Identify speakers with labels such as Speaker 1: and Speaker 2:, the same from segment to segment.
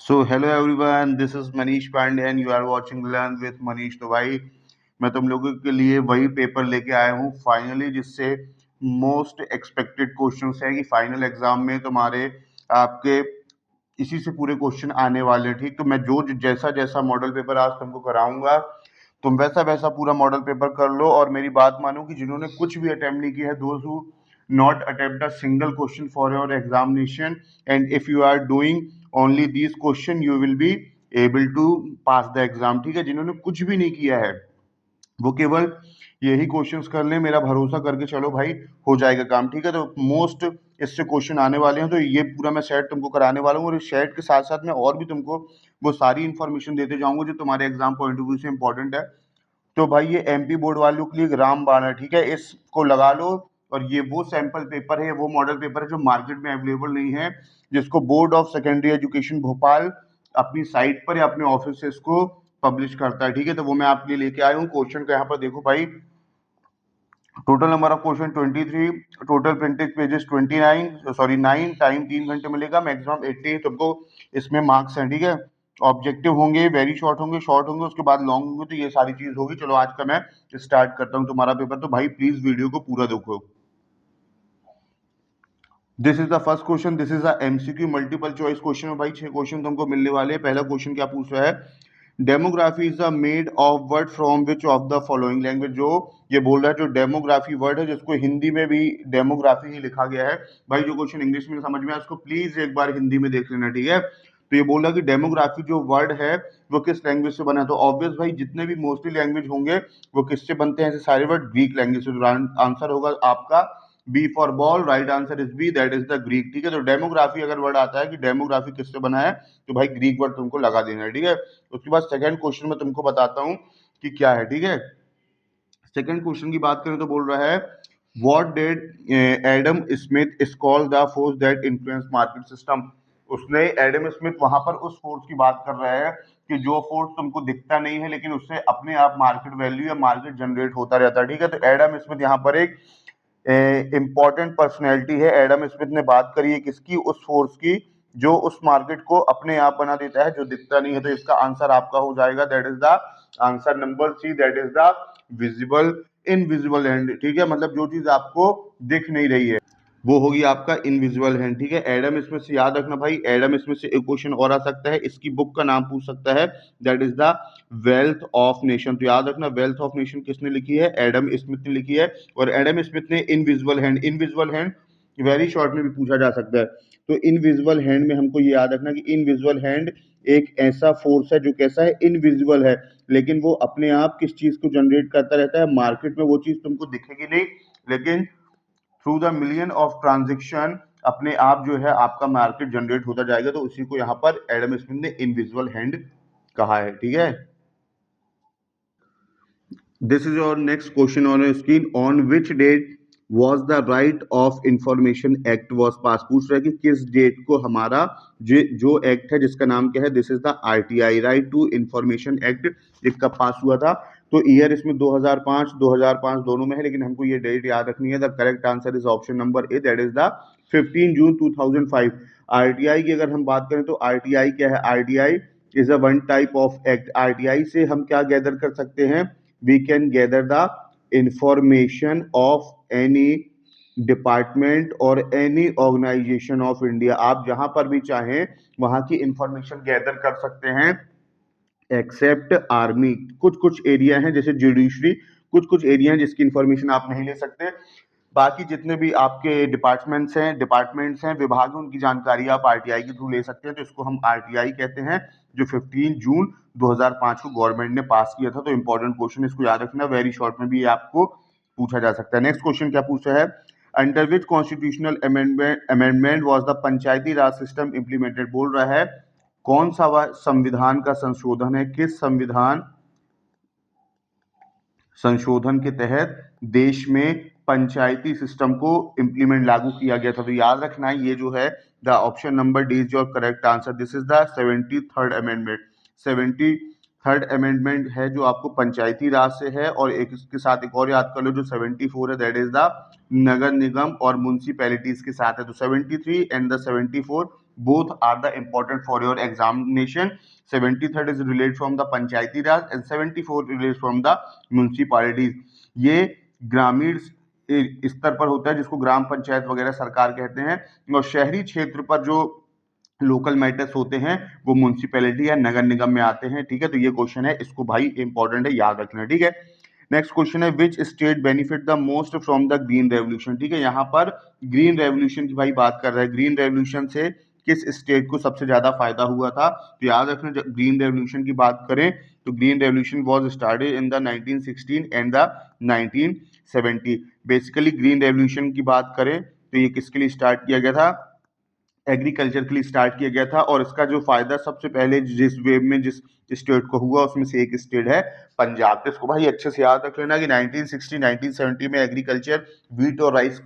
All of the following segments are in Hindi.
Speaker 1: So hello everyone, this is Manish Pandey and you are watching learn with Manish. तो भाई मैं तुम लोगों के लिए वही पेपर लेके आया हूँ फाइनली, जिससे मोस्ट एक्सपेक्टेड क्वेश्चंस है कि फाइनल एग्जाम में तुम्हारे आपके इसी से पूरे क्वेश्चन आने वाले हैं। ठीक, तो मैं जो जैसा जैसा मॉडल पेपर आज तुमको कराऊंगा तुम वैसा वैसा पूरा मॉडल पेपर कर लो, और मेरी बात मानो कि जिन्होंने कुछ भी अटेम्प्ट नहीं किया है, those who not attempt a single question for your examination, and if you are doing only this question you will be able to pass the exam. ठीक है, जिन्होंने कुछ भी नहीं किया है वो केवल यही क्वेश्चंस कर लें, मेरा भरोसा करके चलो भाई, हो जाएगा काम। ठीक है, तो मोस्ट इससे क्वेश्चन आने वाले हैं, तो ये पूरा मैं सेट तुमको कराने वाला हूँ, और इस सेट के साथ साथ मैं और भी तुमको वो सारी इन्फॉर्मेशन देते जाऊंगा जो तुम्हारे एग्जाम पॉइंट ऑफ व्यू से इंपॉर्टेंट है। तो भाई ये एमपी बोर्ड वालों के लिए एक रामबाण है। ठीक है, इसको लगा लो, और ये वो सैंपल पेपर है, वो मॉडल पेपर है जो मार्केट में अवेलेबल नहीं है, जिसको board of secondary education Bhopal अपनी साइट पर या अपने ऑफिस से इसको पब्लिश करता है। ठीक है, तो वो मैं आपके लिए लेके आया हूँ। क्वेश्चन का यहाँ पर देखो भाई, total number of question 23, total printed pages 29, sorry 9, time 3 घंटे मिलेगा, मैक्सिमम 80 तुमको इसमें मार्क्स हैं। ठीक है, ऑब्जेक्टिव होंगे, वेरी शॉर्ट होंगे, उसके बाद लॉन्ग होंगे, तो ये सारी चीज होगी। चलो आज का मैं स्टार्ट करता हूँ तुम्हारा पेपर, तो भाई प्लीज वीडियो को पूरा देखो। This is the first question, this is the MCQ multiple choice question है भाई। 6 क्वेश्चन तुमको मिलने वाले हैं। पहला क्वेश्चन क्या पूछ रहा है, demography is the made of word from which of the following language. जो ये बोल रहा है, जो डेमोग्राफी वर्ड है, जिसको हिंदी में भी डेमोग्राफी ही लिखा गया है। भाई जो क्वेश्चन इंग्लिश में समझ में आया उसको प्लीज एक बार हिंदी में देख लेना। ठीक है, तो ये बोल रहा है कि डेमोग्राफी जो वर्ड है वो किस लैंग्वेज से बना है। तो ऑब्वियस भाई जितने भी मोस्टली लैंग्वेज होंगे वो किससे बनते हैं, ऐसे सारे वर्ड ग्रीक लैंग्वेज से। तो आंसर होगा आपका B for ball, right answer is B, that is the Greek. ठीक है, तो डेमोग्राफी अगर वर्ड आता है कि डेमोग्राफी किससे बना है, तो भाई ग्रीक वर्ड तुमको लगा देना है। ठीक है, उसके बाद सेकंड क्वेश्चन में तुमको बताता हूं कि क्या है। ठीक है, सेकंड क्वेश्चन की बात करें तो बोल रहा है, what did Adam Smith is called the force that influence market system. उसने एडम स्मिथ वहां पर उस फोर्स की बात कर रहा है कि जो फोर्स तुमको दिखता नहीं है लेकिन उससे अपने आप मार्केट वैल्यू या मार्केट जनरेट होता रहता है। ठीक है, तो एडम स्मिथ यहाँ पर एक इंपॉर्टेंट पर्सनैलिटी है। एडम स्मिथ ने बात करी है किसकी, उस फोर्स की जो उस मार्केट को अपने आप बना देता है, जो दिखता नहीं है। तो इसका आंसर आपका हो जाएगा, that is the answer number C, that is the visible invisible hand. ठीक है, मतलब जो चीज आपको दिख नहीं रही है वो होगी आपका इनविजिबल हैंड। ठीक है, एडम स्मिथ से याद रखना भाई, एडम स्मिथ से एक क्वेश्चन और आ सकता है, इसकी बुक का नाम पूछ सकता है, that is the wealth of nation. तो याद रखना, वेल्थ ऑफ नेशन किसने लिखी है, एडम स्मिथ ने लिखी है। और एडम स्मिथ ने इनविजिबल हैंड वेरी शॉर्ट में भी पूछा जा सकता है। तो इनविजिबल हैंड में हमको ये याद रखना कि इनविजिबल हैंड एक ऐसा फोर्स है जो कैसा है, इनविजिबल है, लेकिन वो अपने आप किस चीज को जनरेट करता रहता है, मार्केट में वो चीज तुमको दिखेगी नहीं, लेकिन through the million of transaction अपने आप जो है आपका मार्केट जनरेट होता जाएगा। तो उसी को यहाँ पर एडम स्मिथ ने इनविजिबल हैंड कहा है। ठीक है, this is your next question on your screen, on which date was the right of information act was pass. पूछ रहा है कि किस डेट को हमारा जो एक्ट है जिसका नाम क्या है, this is the RTI, right to information act, ये कब पास हुआ था। तो ईयर इसमें 2005 दोनों में है, लेकिन हमको ये डेट याद रखनी है। The correct answer is option number A, that is the 15 June 2005। RTI की अगर हम बात करें तो आरटीआई क्या है, RTI is a one type of act. RTI से हम क्या गैदर कर सकते हैं, we can gather the information of any department और एनी ऑर्गेनाइजेशन ऑफ इंडिया। आप जहां पर भी चाहें वहां की इंफॉर्मेशन गैदर कर सकते हैं, एक्सेप्ट आर्मी। कुछ कुछ एरिया हैं जैसे जुडिशरी, कुछ कुछ एरिया हैं जिसकी इंफॉर्मेशन आप नहीं ले सकते। बाकी जितने भी आपके डिपार्टमेंट्स हैं, विभाग हैं, उनकी जानकारी आप आरटीआई के थ्रू ले सकते हैं। तो इसको हम आरटीआई कहते हैं, जो 15 जून 2005 को गवर्नमेंट ने पास किया था। तो इंपॉर्टेंट क्वेश्चन, इसको याद रखना, वेरी शॉर्ट में भी आपको पूछा जा सकता है। नेक्स्ट क्वेश्चन क्या पूछा है, under which constitutional amendment was the Panchayati Raj system implemented. बोल रहा है कौन सा संविधान का संशोधन है, किस संशोधन के तहत देश में पंचायती सिस्टम को इंप्लीमेंट लागू किया गया था। तो याद रखना है, ये जो है the option number D is your correct answer, this is the 73rd amendment. 73rd amendment है जो आपको पंचायती राज से है, और एक इसके साथ एक और याद कर लो जो 74 है, दैट इज द नगर निगम और म्युनिसिपैलिटीज के साथ है। तो 73 and the 74 both are the important for your examination. 73rd is related from the Panchayati Raj and 74 related from the municipalities. ये ग्रामीण स्तर पर होता है जिसको ग्राम पंचायत वगैरह सरकार कहते हैं, और शहरी क्षेत्र पर जो लोकल मैटर्स होते हैं वो म्यूनसिपैलिटी या नगर निगम में आते हैं। ठीक है, तो ये क्वेश्चन है, इसको भाई इंपॉर्टेंट है, याद रखना। ठीक है, नेक्स्ट क्वेश्चन है which state benefit the most from the green revolution. ठीक है, यहाँ पर ग्रीन रेवोल्यूशन की भाई बात कर रहा है, ग्रीन रेवोल्यूशन से किस स्टेट को सबसे ज्यादा फायदा हुआ था। तो याद रखना, जब ग्रीन रेवोल्यूशन की बात करें तो green revolution was started in the 1916 and the 1970। Basically green revolution की बात करें तो ये किसके लिए स्टार्ट किया गया था, एग्रीकल्चर के लिए स्टार्ट किया गया था, और इसका जो फायदा सबसे पहले जिस वेव में जिस स्टेट को हुआ उसमें से एक स्टेट है पंजाब। तो इसको भाई अच्छे से याद रख लेना कि 1960 1970 में एग्रीकल्चर वीट और राइस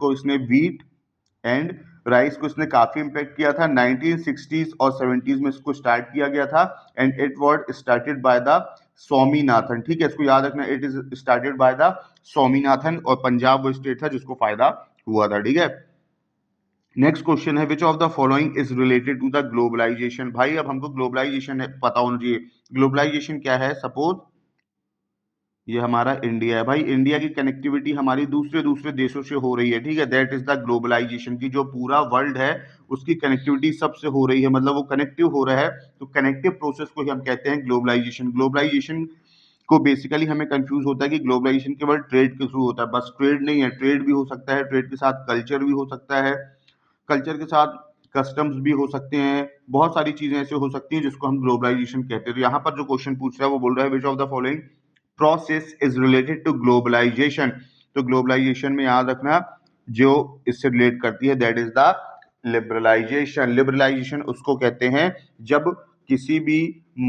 Speaker 1: को इसने काफी इम्पैक्ट किया था। 1960s और 70s में इसको स्टार्ट किया गया था and it was started by the Swaminathan. ठीक है, इसको याद रखना, it is started by the Swaminathan, और पंजाब वो स्टेट था जिसको फायदा हुआ था। ठीक है, नेक्स्ट क्वेश्चन है which of the following is related to the globalisation. भाई अब हमको ग्लोबलाइजेशन पता होना चाहिए। ग्लोबलाइजेशन क्या है, सपोज ये हमारा इंडिया है, भाई इंडिया की कनेक्टिविटी हमारी दूसरे दूसरे देशों से हो रही है। ठीक है, दैट इज द ग्लोबलाइजेशन की जो पूरा वर्ल्ड है उसकी कनेक्टिविटी सबसे हो रही है, मतलब वो कनेक्टिव हो रहा है, तो कनेक्टिव प्रोसेस को ही हम कहते हैं ग्लोबलाइजेशन। ग्लोबलाइजेशन को बेसिकली हमें कंफ्यूज होता है कि ग्लोबलाइजेशन केवल ट्रेड के थ्रू होता है, बस ट्रेड नहीं है, ट्रेड भी हो सकता है, ट्रेड के साथ कल्चर भी हो सकता है, कल्चर के साथ कस्टम्स भी हो सकते हैं, बहुत सारी चीजें ऐसे हो सकती हैं जिसको हम ग्लोबलाइजेशन कहते हैं। तो यहाँ पर जो क्वेश्चन पूछ रहा है वो बोल रहा है which of the following process is related to globalisation. तो ग्लोबलाइजेशन में याद रखना जो इससे रिलेट करती है that is the liberalisation. Liberalisation उसको कहते हैं जब किसी भी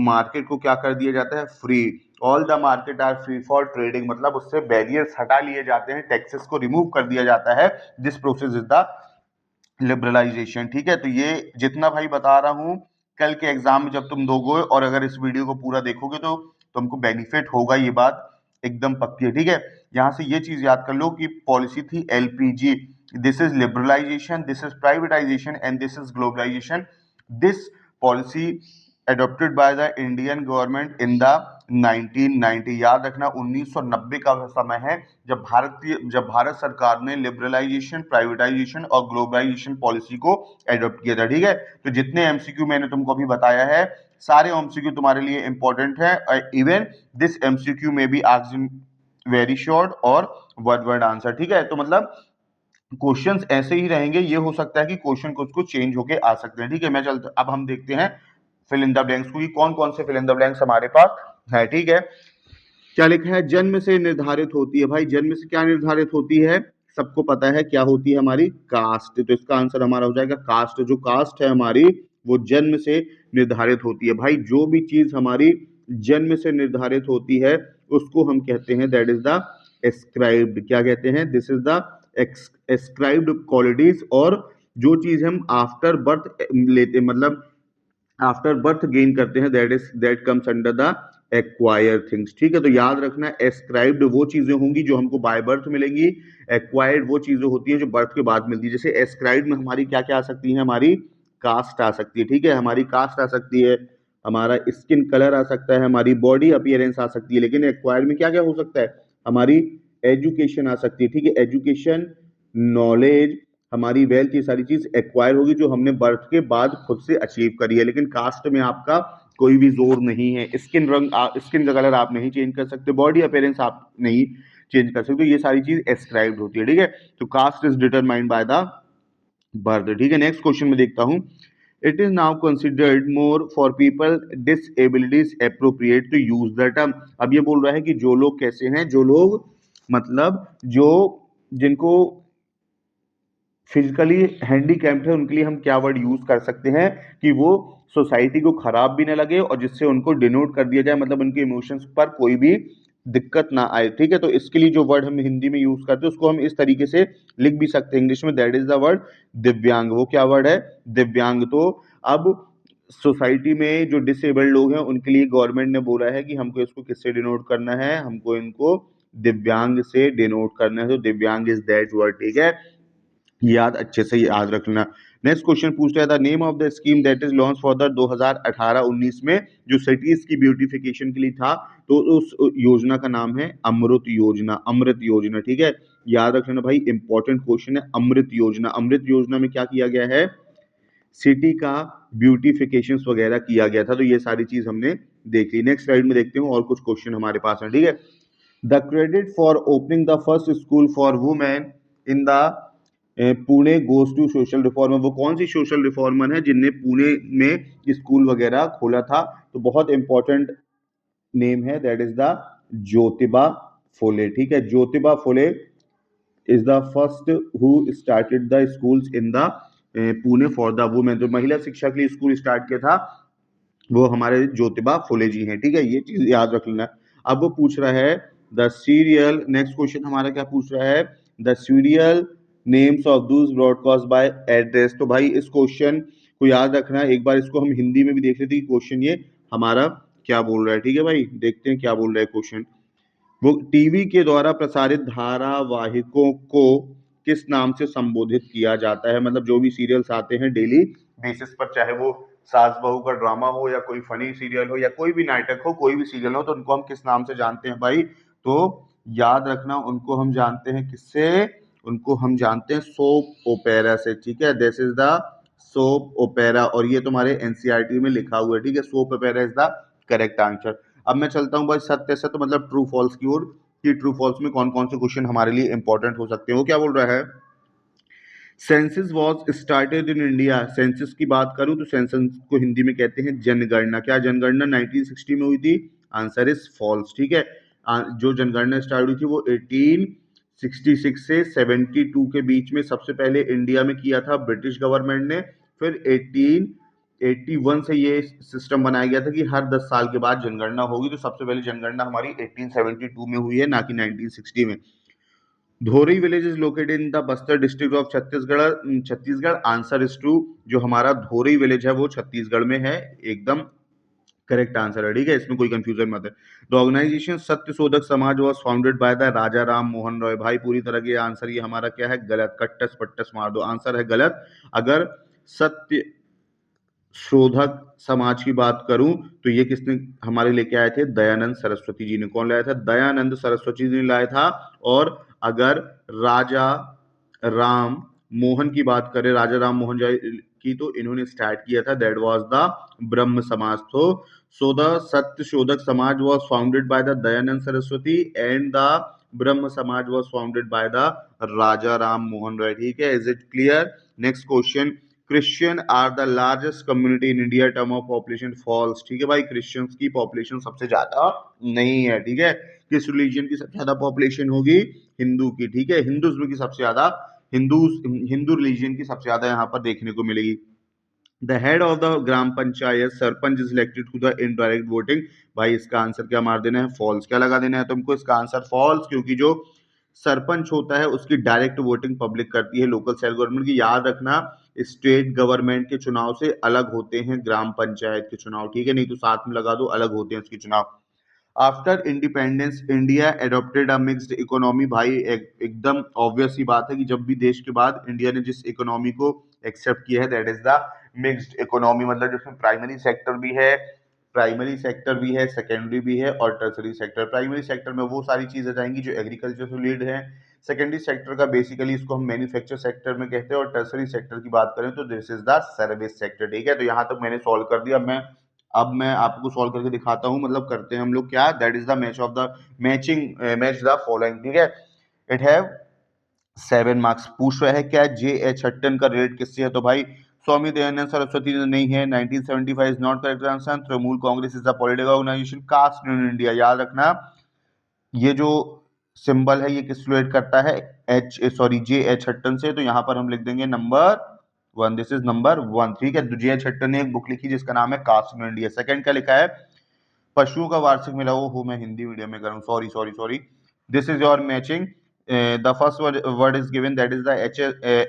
Speaker 1: मार्केट को क्या कर दिया जाता है, free, all the market are free for trading, मतलब उससे बैरियर्स हटा लिए जाते हैं, टैक्सेस को रिमूव कर दिया जाता है। This process is the liberalisation. ठीक है, तो ये जितना भाई बता रहा हूं कल के एग्जाम में जब तुम दोगे और अगर इस वीडियो को पूरा देखोगे तो तुमको बेनिफिट होगा, ये बात एकदम पक्की है। ठीक है, यहां से ये चीज याद कर लो कि पॉलिसी थी LPG, this is liberalisation, this is privatisation and this is globalisation. This policy adopted by the Indian government in the 1990। याद रखना 1990 का समय है जब भारत सरकार ने लिबरलाइजेशन, प्राइवेटाइजेशन और ग्लोबलाइजेशन पॉलिसी को एडॉप्ट किया था। ठीक है, तो जितने एमसीक्यू मैंने तुमको अभी बताया है सारे एमसीक्यू तुम्हारे लिए इंपॉर्टेंट है, इवन दिस एमसीक्यू में भी आस्क्ड इन वेरी शॉर्ट और वर्ड आंसर। ठीक है, तो मतलब क्वेश्चंस ऐसे ही रहेंगे, ये हो सकता है कि क्वेश्चन कुछ चेंज होके आ सकते हैं। ठीक है, मैं चलता, अब हम देखते हैं फिल इन द ब्लैंक्स को, कौन कौन से फिल इन द ब्लैंक्स हमारे पास है। ठीक है, क्या लिखा है, जन्म से निर्धारित होती है। भाई जन्म से क्या निर्धारित होती है, सबको पता है क्या होती है हमारी, कास्ट। तो इसका आंसर हमारा हो जाएगा कास्ट। जो कास्ट है हमारी वो जन्म से निर्धारित होती है। भाई जो भी चीज हमारी जन्म से निर्धारित होती है उसको हम कहते हैं दैट इज द एस्क्राइब्ड। क्या कहते हैं, this is the ascribed qualities. और जो चीज हम आफ्टर बर्थ लेते, मतलब आफ्टर बर्थ गेन करते हैं, that comes under the acquire things. ठीक है, तो याद रखना एस्क्राइब्ड वो चीजें होंगी जो हमको बाय बर्थ मिलेंगी, एक्वायर्ड वो चीजें होती हैं जो बर्थ के बाद मिलती है। जैसे एस्क्राइब्ड में हमारी क्या क्या आ सकती है, हमारी कास्ट आ सकती है। ठीक है, हमारी कास्ट आ सकती है, हमारा स्किन कलर आ सकता है, हमारी बॉडी अपीयरेंस आ सकती है। लेकिन एक्वायर्ड में क्या क्या हो सकता है, हमारी एजुकेशन आ सकती है। ठीक है, एजुकेशन, नॉलेज, हमारी वेल्थ, ये सारी चीज एक्वायर होगी जो हमने बर्थ के बाद खुद से अचीव करी है। लेकिन कास्ट में आपका कोई भी जोर नहीं है, स्किन स्किन का कलर आप नहीं चेंज कर सकते, बॉडी अपीयरेंस आप नहीं चेंज कर सकते, ये सारी चीज एस्क्राइब्ड होती है। ठीक है, तो caste is determined by the birth. ठीक है, नेक्स्ट क्वेश्चन में देखता हूं, it is now considered more for people disabilities appropriate to use the term. अब ये बोल रहा है कि जो लोग कैसे हैं, जो लोग मतलब जो जिनको फिजिकली हैंडीकैप्ड है उनके लिए हम क्या वर्ड यूज कर सकते हैं कि वो सोसाइटी को खराब भी ना लगे और जिससे उनको डिनोट कर दिया जाए, मतलब उनके इमोशंस पर कोई भी दिक्कत ना आए। ठीक है, तो इसके लिए जो वर्ड हम हिंदी में यूज करते हैं उसको हम इस तरीके से लिख भी सकते हैं इंग्लिश में, दैट इज द वर्ड दिव्यांग। वो क्या वर्ड है, दिव्यांग। तो अब सोसाइटी में जो डिसेबल्ड लोग हैं उनके लिए गवर्नमेंट ने बोला है कि हमको इसको किससे डिनोट करना है, हमको इनको दिव्यांग से डिनोट करना है। तो दिव्यांग इज दैट वर्ड। ठीक है, याद अच्छे से याद रखना। नेक्स्ट क्वेश्चन पूछ रहा है the name of the scheme that is launch for the 2018-19 में जो सिटीज की ब्यूटिफिकेशन के लिए था, तो उस योजना का नाम है अमृत योजना। अमृत योजना, ठीक है, याद रखना भाई, इंपॉर्टेंट क्वेश्चन है अमृत योजना। अमृत योजना में क्या किया गया है, सिटी का ब्यूटिफिकेशन वगैरह किया गया था, तो ये सारी चीज हमने देख ली। नेक्स्ट स्लाइड में देखते हैं और कुछ क्वेश्चन हमारे पास है, ठीक है। The credit for opening the first school for women in the Pune goes to social reformer. वो कौन सी सोशल रिफॉर्मर है जिनने पुणे में स्कूल वगैरह खोला था, तो बहुत इंपॉर्टेंट नेम है, that is the Jyotiba Phule, ठीक है। Jyotiba Phule is the first who started the schools in the Pune for the women. जो महिला शिक्षा के लिए स्कूल स्टार्ट किया था वो हमारे ज्योतिबा फुले जी हैं, ठीक है, ये चीज याद रख लेना। अब वो पूछ रहा है द सीरियल, नेक्स्ट क्वेश्चन हमारा क्या पूछ रहा है, द सीरियल नेम्स ऑफ दूस ब्रॉडकास्ट बाय एड्रेस। तो भाई इस क्वेश्चन को याद रखना है, एक बार इसको हम हिंदी में भी देख लेते हैं क्वेश्चन ये हमारा क्या बोल रहा है, ठीक है भाई, देखते हैं क्या बोल रहा है क्वेश्चन। वो टीवी के द्वारा प्रसारित धारावाहिकों को किस नाम से संबोधित किया जाता है, मतलब जो भी सीरियल्स आते हैं डेली बेसिस पर, चाहे वो सास बहू का ड्रामा हो या कोई फनी सीरियल हो या कोई भी नाटक हो, कोई भी सीरियल हो, तो उनको हम किस नाम से जानते हैं भाई, तो याद रखना उनको हम जानते हैं किससे, उनको हम जानते हैं सोप ओपेरा से, ठीक है। This is the soap opera, और ये तुम्हारे एनसीईआरटी में लिखा हुआ है, ठीक है, soap opera is the correct answer. अब मैं चलता हूँ भाई सत्य सत्य मतलब ट्रू फॉल्स की ओर, कि ट्रू फॉल्स में कौन कौन से क्वेश्चन हमारे लिए इंपॉर्टेंट हो सकते हैं। वो क्या बोल रहा है, census was started in India. Census की बात करूं तो सेंसस को हिंदी में कहते हैं जनगणना। क्या जनगणना 1960 में हुई थी, आंसर इज फॉल्स, ठीक है। जो जनगणना स्टार्ट हुई थी वो 1866 से 72 के बीच में सबसे पहले इंडिया में किया था ब्रिटिश गवर्नमेंट ने, फिर 1881 से ये सिस्टम बनाया गया था कि हर 10 साल के बाद जनगणना होगी, तो सबसे पहले जनगणना हमारी 1872 में हुई है, ना कि 1960 में। धोरी village is located in the Bastar district of Chhattisgarh. Chhattisgarh, answer is true, जो हमारा धोरी विलेज है वो छत्तीसगढ़ में है, एकदम करेक्ट आंसर है, ठीक है, इसमें कोई कंफ्यूजन मत है। द ऑर्गेनाइजेशन सत्य Shodhak Samaj was founded by the Raja Ram Mohan Roy. भाई पूरी तरह के आंसर ये हमारा क्या है, गलत, कट्टस पट्टस मार दो, आंसर है गलत। अगर सत्य शोधक समाज की बात करूं तो ये किसने हमारे लेके आए थे, दयानंद सरस्वती जी ने। कौन लाया था, दयानंद सरस्वती जी ने लाया था। और अगर राजा राम मोहन की बात करें, राजा राम मोहन की, तो इन्होंने स्टार्ट किया था, दैट वाज द ब्रह्म समाज। तो so the Satya Shodhak Samaj was founded by the Dayanand Saraswati and the Brahmo Samaj was founded by the Raja Ram Mohan Roy, ठीक है। Is it clear? Next question, Christian are the largest community in India term of population. False, ठीक है भाई, क्रिश्चियंस की पॉपुलेशन सबसे ज्यादा नहीं है, ठीक है। किस रिलीजन की सबसे ज्यादा पॉपुलेशन होगी, हिंदू की, ठीक है, हिंदुज्म की सबसे ज्यादा, हिंदू रिलीजन की सबसे ज्यादा यहाँ पर देखने को मिलेगी। The head of the gram panchayat sarpanch is elected through the indirect voting. भाई इसका आंसर क्या मार देना है, फॉल्स। क्या लगा देना है तुमको, इसका आंसर फॉल्स, क्योंकि जो सरपंच होता है उसकी डायरेक्ट वोटिंग पब्लिक करती है लोकल सेल्फ गवर्नमेंट की। याद रखना स्टेट गवर्नमेंट के चुनाव से अलग होते हैं ग्राम पंचायत के चुनाव, ठीक है, नहीं तो साथ में लगा दो, अलग होते हैं उसके चुनाव। आफ्टर इंडिपेंडेंस इंडिया एडॉप्टेड अ मिक्स्ड इकोनॉमी। भाई एकदम ऑब्वियस ही बात है कि जब भी देश के बाद इंडिया ने जिस इकोनॉमी को एक्सेप्ट किया है that is the mixed economy, मतलब जिसमें प्राइमरी सेक्टर भी है, सेकेंडरी भी है और टर्सरी सेक्टर। प्राइमरी सेक्टर में वो सारी चीजें जाएंगी जो एग्रीकल्चर से रिलेटेड है। सेकेंडरी सेक्टर का बेसिकली इसको हम मैन्युफैक्चर सेक्टर में कहते हैं, और टर्सरी सेक्टर की बात करें तो this is the service sector, ठीक है। तो यहाँ तक मैंने सॉल्व कर दिया। अब मैं आपको सॉल्व करके दिखाता हूँ, मतलब करते हैं हम लोग क्या, that is the match of the match the following, ठीक है। It have 7 marks. पूछ रहा है क्या J.H. हट्टन का रेट किससे है, तो भाई स्वामी दयानंद सरस्वती जी नहीं है। 1975 is not correct answer. Trinamool Congress is the political organisation. Caste in India, याद रखना ये जो सिंबल है ये किस रिलेट करता है, J.H. हट्टन से, तो यहाँ पर हम लिख देंगे नंबर 1, दिस इज नंबर 1, ठीक है। J.H. हट्टन ने एक बुक लिखी जिसका नाम है कास्ट इन इंडिया। सेकंड क्या लिखा है, पशुओं का वार्षिक मेला। वो हो, मैं हिंदी मीडियम में करूँ, sorry sorry sorry. This is your matching. The first word is given, that is the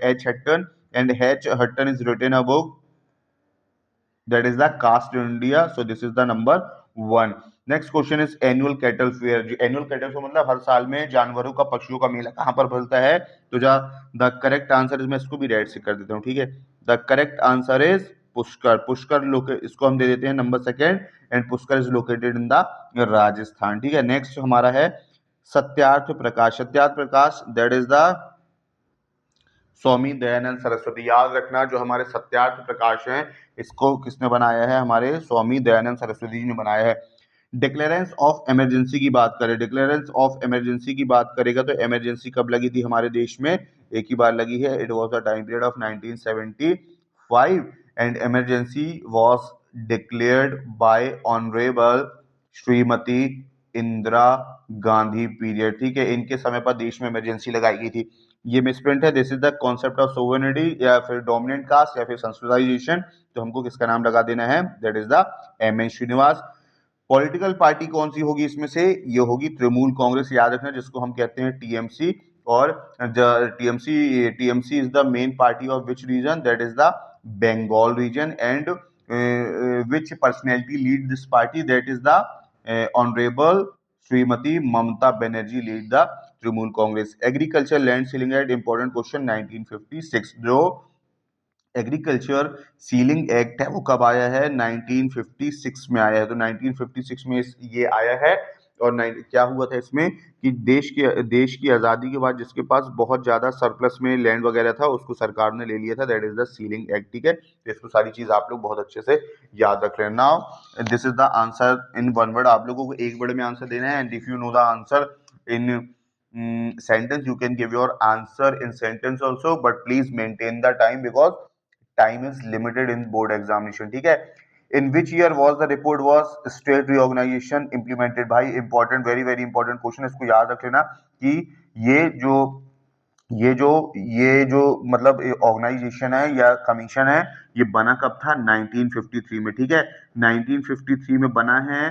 Speaker 1: H. Hutton, and H. Hutton is written a book that is the caste in India, so this is the number 1. Next question is annual cattle fair. जो एनुअल कैटल फेयर मतलब हर साल में जानवरों का, पशुओं का मेला कहाँ पर मिलता है? तो द करेक्ट आंसर इज, मैं इसको भी रेड से कर देता हूँ, ठीक है। The correct answer is Pushkar. Pushkar इसको हम दे देते हैं number second, and Pushkar is located in the Rajasthan, ठीक है। नेक्स्ट हमारा है Satyarth Prakash. Satyarth Prakash that is the Swami Dayanand Saraswati. याद रखना, जो हमारे सत्यार्थ प्रकाश हैं इसको किसने बनाया है? हमारे स्वामी दयानंद सरस्वती जी ने बनाया है। डिक्लेरेंस ऑफ इमरजेंसी की बात करें, डिक्लेरेंस ऑफ इमरजेंसी की बात करेगा तो इमरजेंसी कब लगी थी हमारे देश में? एक ही बार लगी है। It was the time period of 1975 and emergency was declared by honourable Shrimati Indira Gandhi period, ठीक है। इनके समय पर देश में इमरजेंसी लगाई गई थी। ये मिसप्रिंट है। This is the concept of sovereignty या फिर डोमिनेंट कास्ट या फिर संस्कृताइजेशन, तो हमको किसका नाम लगा देना है? That is the M N Srinivas. Political party कौन सी होगी इसमें से? ये होगी तृणमूल कांग्रेस, याद रखना, जिसको हम कहते हैं टीएमसी। और TMC is the main party of which region? That is the Bengal region. And which personality lead this party? That is the honourable Shrimati Mamata Banerjee lead the Trinamool Congress. Agriculture land ceiling act, important question, 1956। जो एग्रीकल्चर सीलिंग एक्ट है वो कब आया है? 1956 में आया है। तो 1956 में ये आया है। और क्या हुआ था इसमें कि देश की आजादी के बाद जिसके पास बहुत ज्यादा सरप्लस में लैंड वगैरह था उसको सरकार ने ले लिया था। That is the ceiling act, ठीक है। तो इसको सारी चीज आप लोग बहुत अच्छे से याद रख लेना। Now this is the answer in one word. आप लोगों को एक वर्ड में आंसर देना है, and if you know the answer in sentence, you can give your answer in sentence also, but please maintain the time because time is limited in board examination, ठीक है। in which year was the report was state reorganization implemented? भाई important, very very important question, इसको याद रख लेना कि ये जो ये जो मतलब ऑर्गेनाइजेशन है या कमीशन है, ये बना कब था? 1953 में, ठीक है। 1953 में बना है।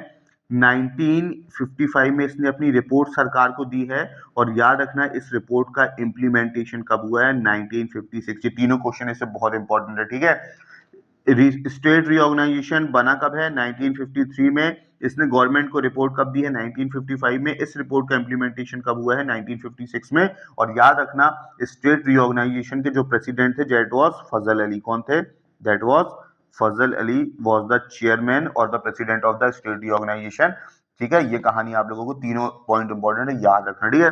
Speaker 1: 1955 में इसने अपनी रिपोर्ट सरकार को दी है। और याद रखना इस रिपोर्ट का इम्प्लीमेंटेशन कब हुआ है? 1956। ये तीनों क्वेश्चन इससे बहुत इंपॉर्टेंट है, ठीक है। स्टेट रिऑर्गेनाइजेशन बना कब है? 1953 में। इसने गवर्नमेंट को रिपोर्ट कब दी है? 1955 में। इस रिपोर्ट का इम्प्लीमेंटेशन कब हुआ है? 1956 में। और याद रखना स्टेट रिऑर्गेनाइजेशन के जो प्रेसिडेंट थे दैट वाज फजल अली। कौन थे? That was Fazal Ali was the chairman और the president of the state reorganisation, ठीक है। ये कहानी आप लोगों को तीनों पॉइंट इंपॉर्टेंट है, याद रखना, ठीक है।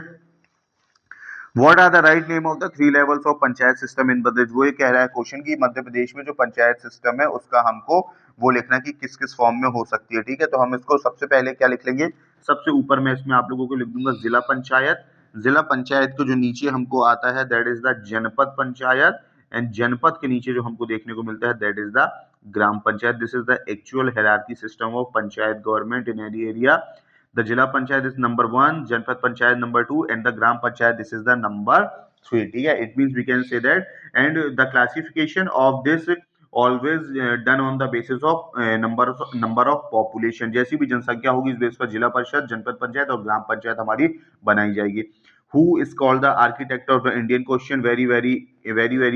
Speaker 1: What are the right name of the three levels of panchayat system in Pradesh? वो ये कह रहा है क्वेश्चन की मध्य प्रदेश में जो पंचायत सिस्टम है उसका हमको वो लिखना कि किस किस फॉर्म में हो सकती है, ठीक है। तो हम इसको सबसे पहले क्या लिख लेंगे? सबसे ऊपर मैं इसमें आप लोगों को लिख दूंगा जिला पंचायत। जिला पंचायत को जो नीचे हमको आता है दैट इज द जनपद पंचायत। एंड जनपद के नीचे जो हमको देखने को मिलता है that is the gram panchayat. This is the actual hierarchy system of panchayat government in any area. The Jila Panchayat is number 1, Janpad Panchayat number 2, and the Gram Panchayat this is the number 3. ठीक है, it means we can say that, and the classification of this always done on the basis of number of population. जैसी भी जनसंख्या होगी इस बेस पर जिला परिषद, जनपद पंचायत और ग्राम पंचायत हमारी बनाई जाएगी। Who is called the architect of the Indian? Question, very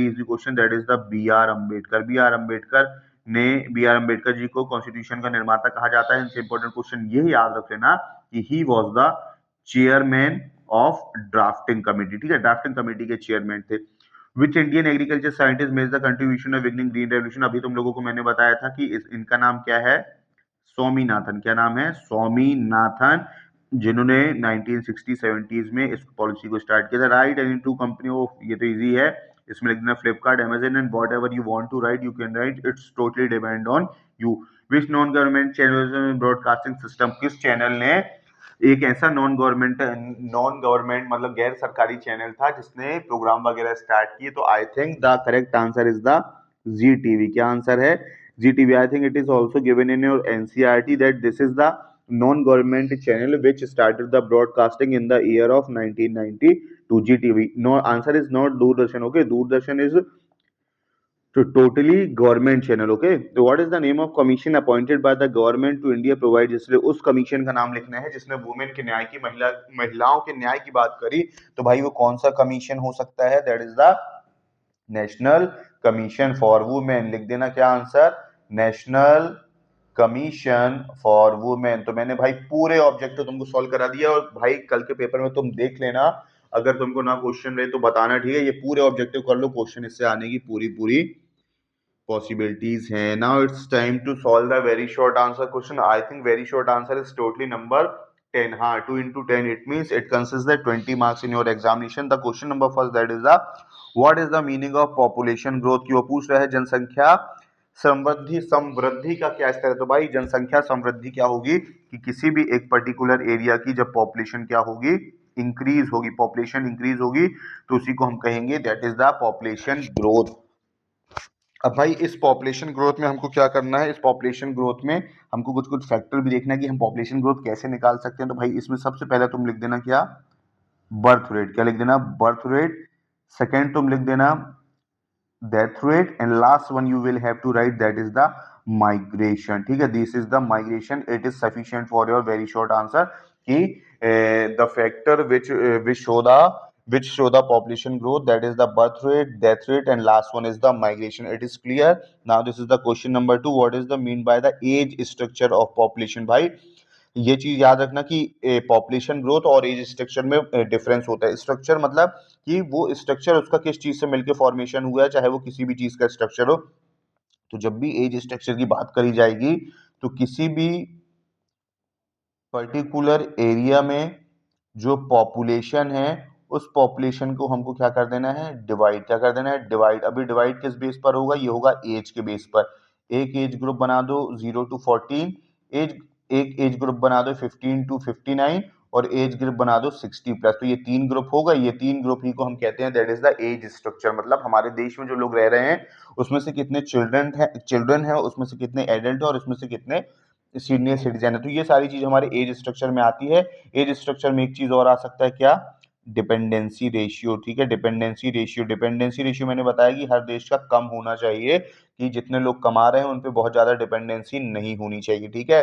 Speaker 1: easy question, that is the B.R. Ambedkar. B.R. Ambedkar ने B.R. अम्बेडकर जी को कॉन्स्टिट्यूशन का निर्माता कहा जाता है। इनसे इंपॉर्टेंट क्वेश्चन ये याद रख लेना कि he was the chairman of drafting committee, ठीक है। ड्राफ्टिंग कमेटी के चेयरमैन थे। Which Indian agriculture scientist made the contribution of beginning green revolution? अभी तुम लोगों को मैंने बताया था कि इनका नाम क्या है? स्वामीनाथन। क्या नाम है? स्वामीनाथन, जिन्होंने 1960-70s में इस पॉलिसी को स्टार्ट किया था। Write any two company of, ये तो इजी है, इसमें लिखना Flipkart, Amazon, and whatever you want to write you can write, it's totally depend on you. Which non government channel broadcasting system? किस चैनल ने एक ऐसा नॉन गवर्नमेंट मतलब गैर सरकारी चैनल था जिसने प्रोग्राम वगैरह स्टार्ट किए? तो I think the correct answer is the Zee TV. क्या आंसर है? Zee TV. I think it is also given in your NCERT that this is the non-government channel which started the broadcasting in the year of 1992. GTV. No, answer is not Doordarshan. Okay, Doordarshan is to totally government channel. Okay, so what is the name of commission appointed by the government to India provide? जिसने उस कमीशन का नाम लिखना है जिसने वुमेन के न्याय की महिलाओं के न्याय की बात करी। तो भाई वो कौन सा कमीशन हो सकता है? That is the national commission for women. लिख देना क्या answer? National commission for women. तो मैंने भाई पूरे ऑब्जेक्टिव तुमको सॉल्व करा दिया, और भाई कल के पेपर में तुम देख लेना, अगर तुमको ना क्वेश्चन रहे तो बताना, ठीक है। ये पूरे ऑब्जेक्टिव कर लो, क्वेश्चन इससे आने की पूरी पूरी possibilities हैं। Now it's time to solve the very short answer question. I think very short answer is totally number 10. हाँ, 2 into 10 it means it consists the 20 marks in your examination. The question number first, that is the what is the meaning of population growth? की वो पूछ रहा है जनसंख्या समृद्धि, समृद्धि का क्या स्तर है। तो भाई जनसंख्या समृद्धि क्या होगी कि किसी भी एक पर्टिकुलर एरिया की जब पॉपुलेशन क्या होगी, इंक्रीज होगी, पॉपुलेशन इंक्रीज होगी, तो उसी को हम कहेंगे that is the population growth. अब भाई इस पॉपुलेशन ग्रोथ में हमको क्या करना है, इस पॉपुलेशन ग्रोथ में हमको कुछ कुछ फैक्टर भी देखना है कि हम पॉपुलेशन ग्रोथ कैसे निकाल सकते हैं। तो भाई इसमें सबसे पहले तुम लिख देना क्या, बर्थ रेट। क्या लिख देना, बर्थ रेट। सेकेंड तुम लिख देना death rate, and last one you will have to write that is the migration. ठीक है, this is the migration. It is sufficient for your very short answer कि the factor which show the population growth, that is the birth rate, death rate, and last one is the migration. It is clear. Now this is the question number 2. What is the mean by the age structure of population? भाई ये चीज याद रखना कि पॉपुलेशन ग्रोथ और एज स्ट्रक्चर में डिफरेंस होता है। स्ट्रक्चर मतलब कि वो स्ट्रक्चर उसका किस चीज से मिलकर फॉर्मेशन हुआ है, चाहे वो किसी भी चीज का स्ट्रक्चर हो। तो जब भी एज स्ट्रक्चर की बात करी जाएगी तो किसी भी पर्टिकुलर एरिया में जो पॉपुलेशन है उस पॉपुलेशन को हमको क्या कर देना है, डिवाइड। क्या कर देना है, डिवाइड। अभी डिवाइड किस बेस पर होगा, ये होगा एज के बेस पर। एक एज ग्रुप बना दो 0 to 14, एक एज ग्रुप बना दो 15 to 59, और एज ग्रुप बना दो 60+। तो ये तीन ग्रुप होगा, ये तीन ग्रुप ही को हम कहते हैं that is the age structure. मतलब हमारे देश में जो लोग रह रहे हैं उसमें से कितने चिल्ड्रन है, उसमें से कितने एडल्ट है, और उसमें से कितने सीनियर सिटीजन है। तो ये सारी चीज हमारे एज स्ट्रक्चर में आती है। एज स्ट्रक्चर में एक चीज और आ सकता है, क्या, डिपेंडेंसी रेशियो। ठीक है, डिपेंडेंसी रेशियो। डिपेंडेंसी रेशियो मैंने बताया कि हर देश का कम होना चाहिए, कि जितने लोग कमा रहे हैं उन पे बहुत ज्यादा डिपेंडेंसी नहीं होनी चाहिए। ठीक है,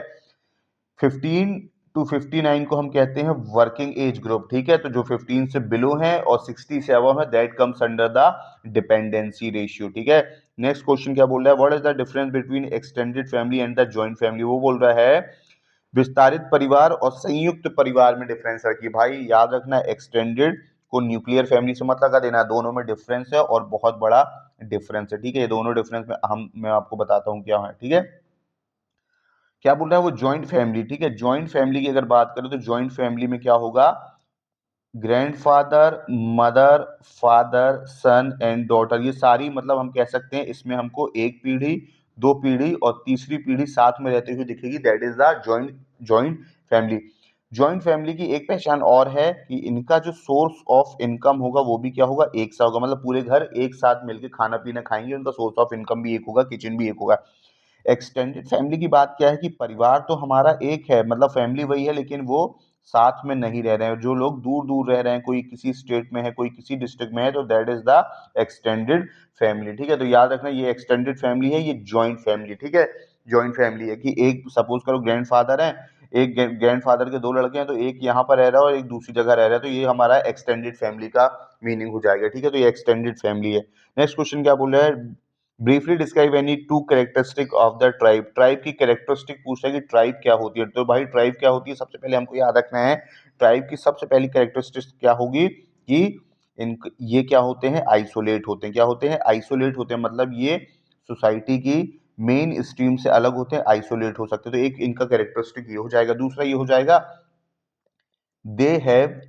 Speaker 1: 15 to 59 को हम कहते हैं वर्किंग एज ग्रुप। ठीक है, तो जो 15 से बिलो है और 60 से अबव है that comes under the dependency ratio. ठीक है, नेक्स्ट क्वेश्चन क्या बोल रहा है, what is the difference between extended family and the joint family. वो बोल रहा है विस्तारित परिवार और संयुक्त परिवार में डिफरेंस रखिए। भाई याद रखना, एक्सटेंडेड को न्यूक्लियर फैमिली से मत लगा देना, दोनों में डिफरेंस है और बहुत बड़ा डिफरेंस है। ठीक है, ये दोनों डिफरेंस में मैं आपको बताता हूँ क्या है। ठीक है, क्या बोल रहा है वो, जॉइंट फैमिली। ठीक है, जॉइंट फैमिली की अगर बात करें तो जॉइंट फैमिली में क्या होगा, grandfather, mother, father, son and daughter, ये सारी मतलब हम कह सकते हैं इसमें हमको एक पीढ़ी, दो पीढ़ी और तीसरी पीढ़ी साथ में रहते हुए दिखेगी, that is the joint family. Joint family की एक पहचान और है कि इनका जो सोर्स ऑफ इनकम होगा वो भी क्या होगा, एक सा होगा। मतलब पूरे घर एक साथ मिलकर खाना पीना खाएंगे, उनका सोर्स ऑफ इनकम भी एक होगा, किचन भी एक होगा। एक्सटेंडेड फैमिली की बात क्या है कि परिवार तो हमारा एक है, मतलब फैमिली वही है, लेकिन वो साथ में नहीं रह रहे हैं। जो लोग दूर दूर रह रहे हैं, कोई किसी स्टेट में है, कोई किसी डिस्ट्रिक्ट में है, तो that is the extended family. ठीक है, तो याद रखना ये एक्सटेंडेड फैमिली है, ये जॉइंट फैमिली। ठीक है, जॉइंट फैमिली है कि एक सपोज करो ग्रैंडफादर है, एक ग्रैंडफादर के दो लड़के हैं, तो एक यहाँ पर रह रहा है और एक दूसरी जगह रह रहा है, तो ये हमारा एक्सटेंडेड फैमिली का मीनिंग हो जाएगा। ठीक है, तो ये एक्सटेंडेड फैमिली है। नेक्स्ट क्वेश्चन क्या बोल रहा है, briefly describe any to characteristic of the tribe. Tribe की कैरेक्टरिस्टिक पूछ रहा है कि ट्राइब क्या होती है। तो भाई ट्राइब क्या होती है, सबसे पहले हमको याद रखना है ट्राइब की सबसे पहली कैरेक्टरिस्टिक क्या होगी कि ये क्या होते हैं, आइसोलेट होते हैं। क्या होते हैं, आइसोलेट होते हैं, मतलब ये सोसाइटी की मेन स्ट्रीम से अलग होते हैं, आइसोलेट हो सकते हैं। तो एक इनका कैरेक्टरिस्टिक ये हो जाएगा। दूसरा ये हो जाएगा they have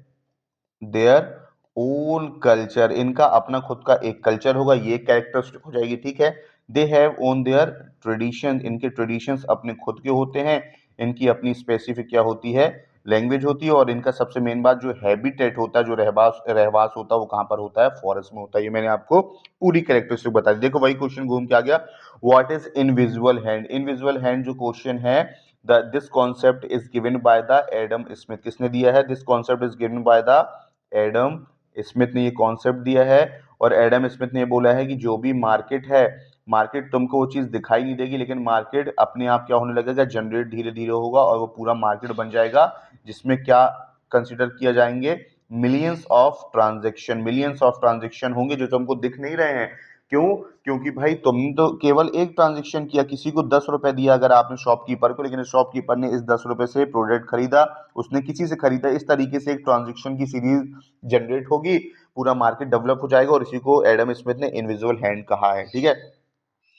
Speaker 1: their own culture, इनका अपना खुद का एक कल्चर होगा, ये कैरेक्टरिस्टिक हो जाएगी। ठीक है, they have own their tradition, इनके ट्रेडिशंस अपने खुद के होते हैं। इनकी अपनी स्पेसिफिक क्या होती है, लैंग्वेज होती है। और इनका सबसे मेन बात जो हैबिटेट होता है, जो रहवास होता है, वो कहाँ पर होता है, फॉरेस्ट में होता है। ये मैंने आपको पूरी कैरेक्टरिस्टिक बता दी। देखो वही क्वेश्चन घूम के आ गया, what is invisible hand. Invisible hand जो क्वेश्चन है, this concept is given by the Adam Smith. किसने दिया है, this concept is given by the Adam Smith ने ये कॉन्सेप्ट दिया है। और एडम स्मिथ ने ये बोला है कि जो भी मार्केट है, मार्केट तुमको वो चीज दिखाई नहीं देगी, लेकिन मार्केट अपने आप क्या होने लगेगा, जनरेट धीरे धीरे होगा और वो पूरा मार्केट बन जाएगा, जिसमें क्या कंसिडर किया जाएंगे, मिलियंस ऑफ ट्रांजेक्शन होंगे जो तुमको दिख नहीं रहे हैं। क्यों? क्योंकि भाई तुमने तो केवल एक ट्रांजेक्शन किया, किसी को 10 रुपए दिया अगर आपने शॉपकीपर को, लेकिन शॉपकीपर ने इस 10 रुपए से प्रोडक्ट खरीदा, उसने किसी से खरीदा, इस तरीके से एक ट्रांजेक्शन की सीरीज जनरेट होगी, पूरा मार्केट डेवलप हो जाएगा, और इसी को एडम स्मिथ ने इनविजिबल हैंड कहा है। ठीक है,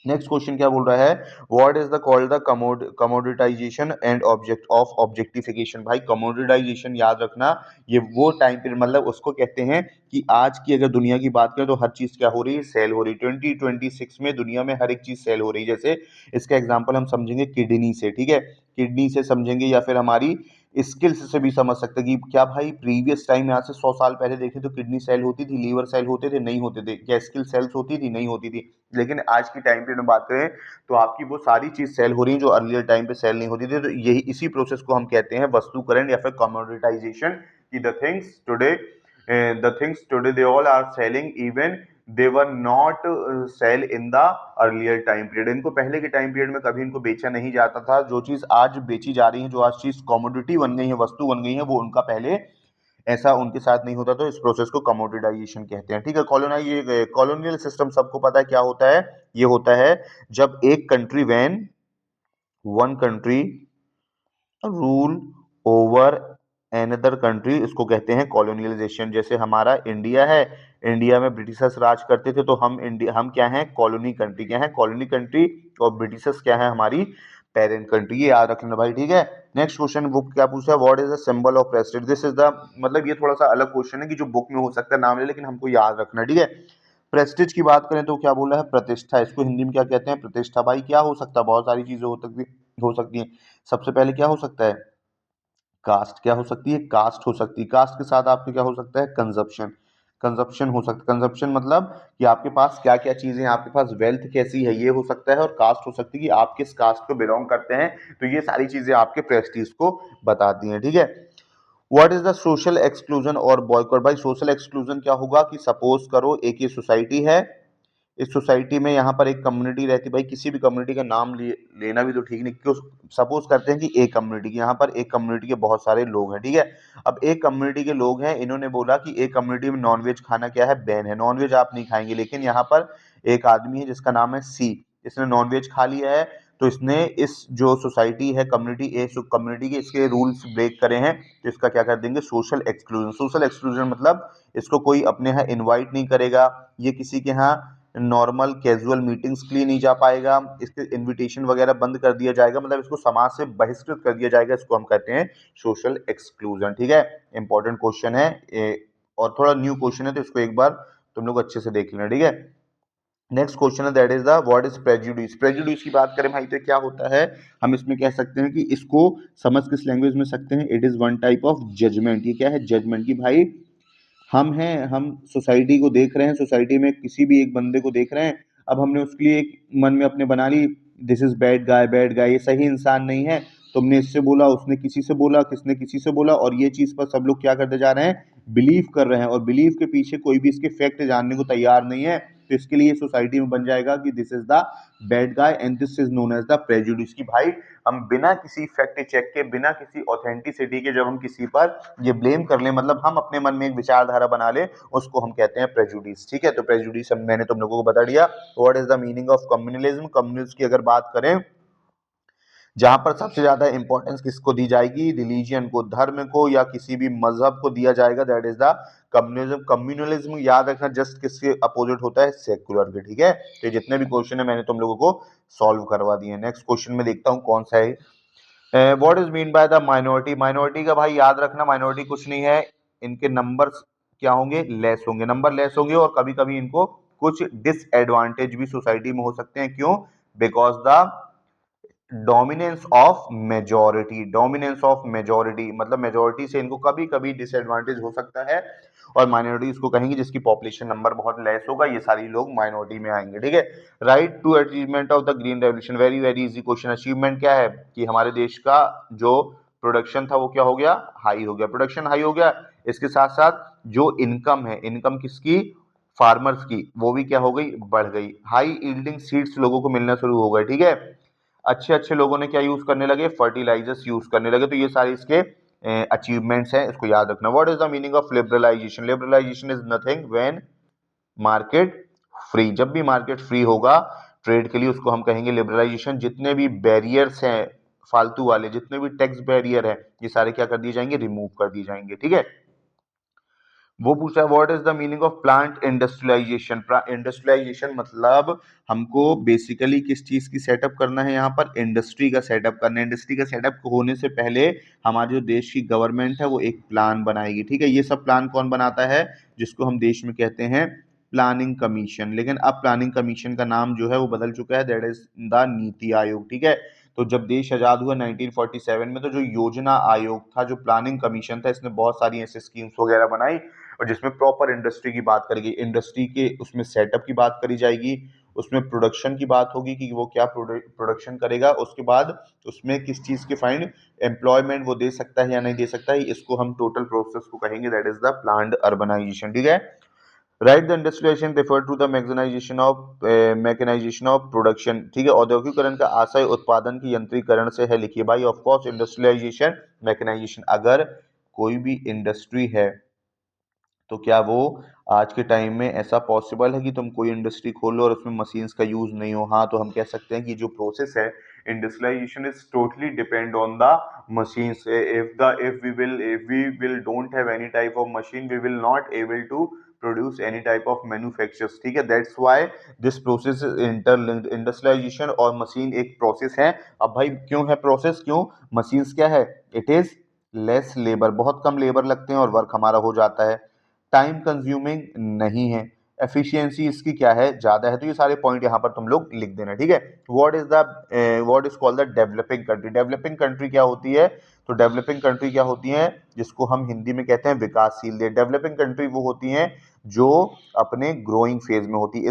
Speaker 1: नेक्स्ट क्वेश्चन क्या बोल रहा है, what is the called the commoditisation and object of objectification. भाई कमोडिटाइजेशन याद रखना, ये वो टाइम पीरियड, मतलब उसको कहते हैं कि आज की अगर दुनिया की बात करें तो हर चीज क्या हो रही है, सेल हो रही है। 2026 में दुनिया में हर एक चीज सेल हो रही है। जैसे इसका एग्जांपल हम समझेंगे किडनी से, ठीक है, किडनी से समझेंगे, या फिर हमारी स्किल्स से भी समझ सकते हैं कि क्या भाई प्रीवियस टाइम यहाँ से 100 साल पहले देखें तो किडनी सेल होती थी, लीवर सेल होते थे, नहीं होते थे, क्या स्किल सेल्स होती थी, नहीं होती थी। लेकिन आज की टाइम पीरियड में बात करें तो आपकी वो सारी चीज सेल हो रही है जो अर्लियर टाइम पे सेल नहीं होती थी। तो यही इसी प्रोसेस को हम कहते हैं वस्तुकरण या फिर कमोडिटाइजेशन, कि the things today they all are selling even they were not sell in the earlier time period. इनको पहले के टाइम पीरियड में कभी इनको बेचा नहीं जाता था। जो चीज आज बेची जा रही है, जो आज चीज कमोडिटी बन गई है, वस्तु बन गई है, वो उनका पहले ऐसा उनके साथ नहीं होता। तो इस प्रोसेस को कमोडिटाइजेशन कहते हैं। ठीक है, कॉलोनियल सिस्टम सबको पता है क्या होता है। ये होता है जब एक country, when one country rule over another country, इसको कहते हैं कॉलोनियलाइजेशन। जैसे हमारा इंडिया है, इंडिया में ब्रिटिशर्स राज करते थे, तो हम क्या हैं, कॉलोनी कंट्री। क्या है, कॉलोनी कंट्री, और ब्रिटिशर्स क्या है, हमारी पेरेंट कंट्री। ये याद रखना भाई। ठीक है, नेक्स्ट क्वेश्चन बुक क्या पूछा है, what is the symbol of Prestige. This is the, मतलब ये थोड़ा सा अलग क्वेश्चन है कि जो बुक में हो सकता है नाम ले, लेकिन हमको याद रखना है। ठीक है, प्रेस्टीज की बात करें तो क्या बोल रहा है, प्रतिष्ठा। इसको हिंदी में क्या कहते हैं, प्रतिष्ठा। भाई क्या हो सकता है, बहुत सारी चीजें हो सकती हैं। सबसे पहले क्या हो सकता है, कास्ट। क्या हो सकती है, कास्ट हो सकती है। कास्ट के साथ आपके क्या हो सकता है, कंजप्शन। कंजप्शन हो सकता है। कंजप्शन मतलब कि आपके पास क्या क्या चीजें हैं, आपके पास वेल्थ कैसी है, ये हो सकता है। और कास्ट हो सकती है कि आप किस कास्ट को बिलोंग करते हैं। तो ये सारी चीजें आपके प्रेस्टीज को बताती हैं। ठीक है, what is the social exclusion और बॉयकॉट। भाई सोशल एक्सक्लूजन क्या होगा कि सपोज करो एक ये सोसाइटी है, इस सोसाइटी में यहाँ पर एक कम्युनिटी रहती है। भाई किसी भी कम्युनिटी का नाम लेना भी तो ठीक नहीं, क्यों, सपोज करते हैं कि एक कम्युनिटी की, यहाँ पर एक कम्युनिटी के बहुत सारे लोग हैं। ठीक है, अब एक कम्युनिटी के लोग हैं, इन्होंने बोला कि एक कम्युनिटी में नॉनवेज खाना क्या है, बैन है, नॉनवेज आप नहीं खाएंगे। लेकिन यहाँ पर एक आदमी है जिसका नाम है सी, इसने नॉनवेज खा लिया है, तो इसने इस जो सोसाइटी है, कम्युनिटी ए कम्युनिटी के, इसके रूल्स ब्रेक करे हैं, तो इसका क्या कर देंगे, सोशल एक्सक्लूजन। सोशल एक्सक्लूजन मतलब इसको कोई अपने यहाँ इन्वाइट नहीं करेगा, ये किसी के यहाँ नॉर्मल कैजुअल मीटिंग्स के लिए नहीं जा पाएगा, इसके इनविटेशन वगैरह बंद कर दिया जाएगा, मतलब इसको समाज से बहिष्कृत कर दिया जाएगा। इसको हम कहते हैं सोशल एक्सक्लूजन। ठीक है, इंपॉर्टेंट क्वेश्चन है और थोड़ा न्यू क्वेश्चन है, तो इसको एक बार तुम लोग अच्छे से देख लेना। ठीक है, नेक्स्ट क्वेश्चन है, that is the what is prejudice. Prejudice की बात करें भाई तो क्या होता है, हम इसमें कह सकते हैं कि इसको समझ किस लैंग्वेज में सकते हैं, it is one type of judgement. ये क्या है, जजमेंट। की भाई हम हैं, हम सोसाइटी को देख रहे हैं, सोसाइटी में किसी भी एक बंदे को देख रहे हैं, अब हमने उसके लिए एक मन में अपने बना ली, this is bad guy, bad guy, ये सही इंसान नहीं है। तुमने इससे बोला, उसने किसी से बोला, किसने किसी से बोला, और ये चीज पर सब लोग क्या करते जा रहे हैं, बिलीव कर रहे हैं, और बिलीव के पीछे कोई भी इसके फैक्ट जानने को तैयार नहीं है। तो इसके लिए सोसाइटी में बन जाएगा कि this is the bad guy and this is known as the prejudice. की भाई हम बिना किसी फैक्ट चेक के, बिना किसी ऑथेंटिसिटी के जब हम किसी पर ये ब्लेम कर लें, मतलब हम अपने मन में एक विचारधारा बना ले, उसको हम कहते हैं प्रेजुडिस। ठीक है, तो प्रेजुडिस मैंने तुम लोगों को बता दिया। What is the meaning of communalism. Communism की अगर बात करें, जहां पर सबसे ज्यादा इंपॉर्टेंस किसको दी जाएगी, रिलीजियन को, धर्म को, या किसी भी मजहब को दिया जाएगा, that is the communism. Communalism याद रखना जस्ट किसके अपोजिट होता है, सेक्युलर के। ठीक है, तो जितने भी क्वेश्चन है मैंने तुम लोगों को सॉल्व करवा दिए। नेक्स्ट क्वेश्चन में देखता हूँ कौन सा है, what is mean by the minority. Minority का भाई याद रखना, माइनॉरिटी कुछ नहीं है, इनके नंबर्स क्या होंगे, लेस होंगे, नंबर लेस होंगे, और कभी कभी इनको कुछ डिसएडवांटेज भी सोसाइटी में हो सकते हैं। क्यों, because the dominance of majority. Dominance of majority मतलब मेजोरिटी से इनको कभी कभी डिसएडवांटेज हो सकता है, और माइनॉरिटी इसको कहेंगे जिसकी पॉपुलेशन नंबर बहुत लेस होगा, ये सारी लोग माइनॉरिटी में आएंगे। ठीक है, write to achievement of the green revolution. Very very easy question. Achievement क्या है कि हमारे देश का जो प्रोडक्शन था वो क्या हो गया, हाई हो गया, प्रोडक्शन हाई हो गया। इसके साथ साथ जो इनकम है, इनकम किसकी, फार्मर्स की, वो भी क्या हो गई, बढ़ गई। हाई यील्डिंग सीड्स लोगों को मिलना शुरू हो गए। ठीक है, अच्छे अच्छे लोगों ने क्या यूज करने लगे, फर्टिलाइजर्स यूज करने लगे। तो ये सारे इसके अचीवमेंट्स हैं, इसको याद रखना। What is the meaning of liberalisation. Liberalisation is nothing when market free. जब भी मार्केट फ्री होगा ट्रेड के लिए उसको हम कहेंगे लिबरलाइजेशन। जितने भी बैरियर्स हैं फालतू वाले, जितने भी टैक्स बैरियर है, ये सारे क्या कर दिए जाएंगे, रिमूव कर दिए जाएंगे। ठीक है, वो पूछा है what is the meaning of plant industrialisation. Industrialisation मतलब हमको बेसिकली किस चीज की सेटअप करना है, यहाँ पर इंडस्ट्री का सेटअप करना है। इंडस्ट्री का सेटअप होने से पहले हमारे जो देश की गवर्नमेंट है वो एक प्लान बनाएगी। ठीक है, ये सब प्लान कौन बनाता है, जिसको हम देश में कहते हैं प्लानिंग कमीशन। लेकिन अब प्लानिंग कमीशन का नाम जो है वो बदल चुका है, that is the NITI Aayog. ठीक है, तो जब देश आजाद हुआ 1947 में, तो जो योजना आयोग था, जो प्लानिंग कमीशन था, इसने बहुत सारी ऐसी स्कीम्स वगैरह बनाई और जिसमें प्रॉपर इंडस्ट्री की बात करेगी, इंडस्ट्री के उसमें सेटअप की बात करी जाएगी, उसमें प्रोडक्शन की बात होगी कि वो क्या प्रोडक्शन करेगा, उसके बाद उसमें किस चीज के फाइंड एम्प्लॉयमेंट वो दे सकता है या नहीं दे सकता है, इसको हम टोटल प्रोसेस को कहेंगे, that is the planned urbanisation. ठीक है, write the industrialisation refer to the mechanisation of production. ठीक है, औद्योगिकरण का आशय उत्पादन की यंत्रीकरण से है। लिखिए भाई, ऑफ कोर्स इंडस्ट्रियलाइजेशन मैकेनाइजेशन। अगर कोई भी इंडस्ट्री है तो क्या वो आज के टाइम में ऐसा पॉसिबल है कि तुम कोई इंडस्ट्री खोलो और उसमें मशीन्स का यूज नहीं हो? हाँ, तो हम कह सकते हैं कि जो प्रोसेस है industrialisation is totally depend on the machines. if we will don't have any type of machine, we will not able to produce any type of manufactures। ठीक है, that's why this process is interlinked. Industrialisation और मशीन एक प्रोसेस है। अब भाई क्यों है प्रोसेस, क्यों? मशीन्स क्या है, इट इज लेस लेबर, बहुत कम लेबर लगते हैं और वर्क हमारा हो जाता है। टाइम कंज्यूमिंग नहीं है, एफिशिएंसी इसकी क्या है, ज्यादा है। तो ये सारे पॉइंट यहाँ पर तुम लोग लिख देना। ठीक है, what is called the developing country. Developing country क्या होती है, तो डेवलपिंग कंट्री क्या होती है, जिसको हम हिंदी में कहते हैं विकासशील देश। डेवलपिंग कंट्री वो होती हैं जो अपने ग्रोइंग फेज में होती है।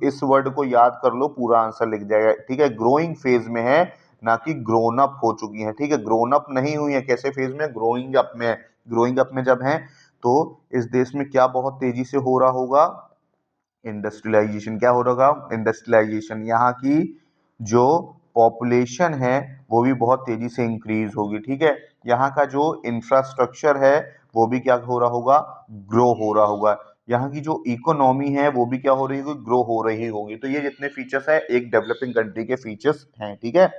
Speaker 1: इस वर्ड को याद कर लो, पूरा आंसर लिख जाएगा। ठीक है, ग्रोइंग फेज में है, ना कि ग्रोन अप हो चुकी है। ठीक है, ग्रोन अप नहीं हुई है, कैसे फेज में, ग्रोइंग अप में। ग्रोइंग अप में जब है तो इस देश में क्या बहुत तेजी से हो रहा होगा, इंडस्ट्रियलाइजेशन। क्या हो रहा होगा, इंडस्ट्रियलाइजेशन। यहाँ की जो पॉपुलेशन है वो भी बहुत तेजी से इंक्रीज होगी। ठीक है, यहाँ का जो इंफ्रास्ट्रक्चर है वो भी क्या हो रहा होगा, ग्रो हो रहा होगा। यहाँ की जो इकोनॉमी है वो भी क्या हो रही होगी, ग्रो हो रही होगी। तो ये जितने फीचर्स है एक डेवलपिंग कंट्री के फीचर्स हैं। ठीक है,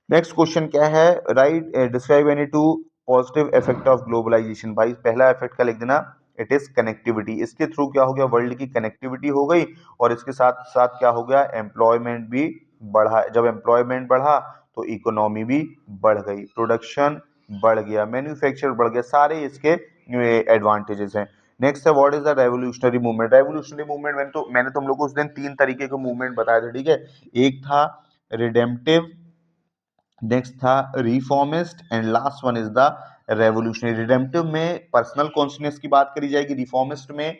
Speaker 1: नेक्स्ट क्वेश्चन क्या है, write describe any two positive effect of globalisation. भाई पहला इफेक्ट क्या लिख देना, इट इज कनेक्टिविटी। इसके थ्रू क्या हो गया, वर्ल्ड की कनेक्टिविटी हो गई और इसके साथ साथ क्या हो गया, एम्प्लॉयमेंट भी बढ़ा। जब एम्प्लॉयमेंट बढ़ा तो इकोनॉमी भी बढ़ गई, प्रोडक्शन बढ़ गया, मैन्युफैक्चर बढ़ गया, सारे इसके एडवांटेजेस हैं। नेक्स्ट है what is the revolutionary movement. Revolutionary movement मैंने तुम लोग को उस दिन 3 तरीके के मूवमेंट बताए थे। ठीक है, एक था रिडेम्पटिव, नेक्स्ट था reformist and last one is the revolutionary. Redemptive में पर्सनल कॉन्शियसनेस की बात करी जाएगी, रिफॉर्मिस्ट में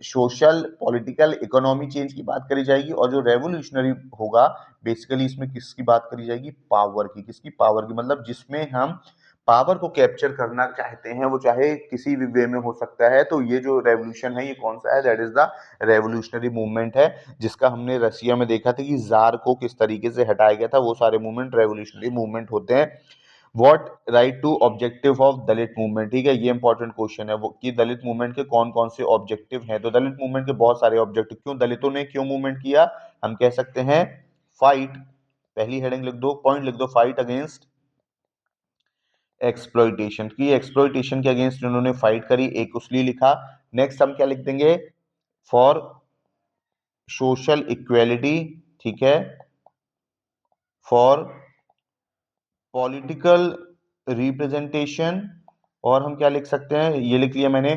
Speaker 1: सोशल पॉलिटिकल इकोनॉमी चेंज की बात करी जाएगी, और जो रेवोल्यूशनरी होगा बेसिकली इसमें किसकी बात करी जाएगी, पावर की। किसकी, पावर की, मतलब जिसमें हम पावर को कैप्चर करना चाहते हैं, वो चाहे किसी भी वे में हो सकता है। तो ये जो रेवोल्यूशन है ये कौन सा है, that is the revolutionary movement है, जिसका हमने रशिया में देखा था कि जार को किस तरीके से हटाया गया था। वो सारे मूवमेंट रेवोल्यूशनरी मूवमेंट होते हैं। What write to objective of Dalit movement. ठीक है, ये इंपॉर्टेंट क्वेश्चन है वो कि दलित मूवमेंट के कौन कौन से ऑब्जेक्टिव हैं। तो दलित मूवमेंट के बहुत सारे ऑब्जेक्टिव। क्यों दलितों ने क्यों मूवमेंट किया, हम कह सकते हैं फाइट, पहली हेडिंग लिख दो, पॉइंट लिख दो, फाइट अगेंस्ट एक्सप्लॉइटेशन की। एक्सप्लॉइटेशन के अगेंस्ट उन्होंने फाइट करी, एक उसलिए लिखा। नेक्स्ट हम क्या लिख देंगे, फॉर सोशल इक्वेलिटी। ठीक है, फॉर पॉलिटिकल रिप्रेजेंटेशन, और हम क्या लिख सकते हैं, ये लिख लिया मैंने,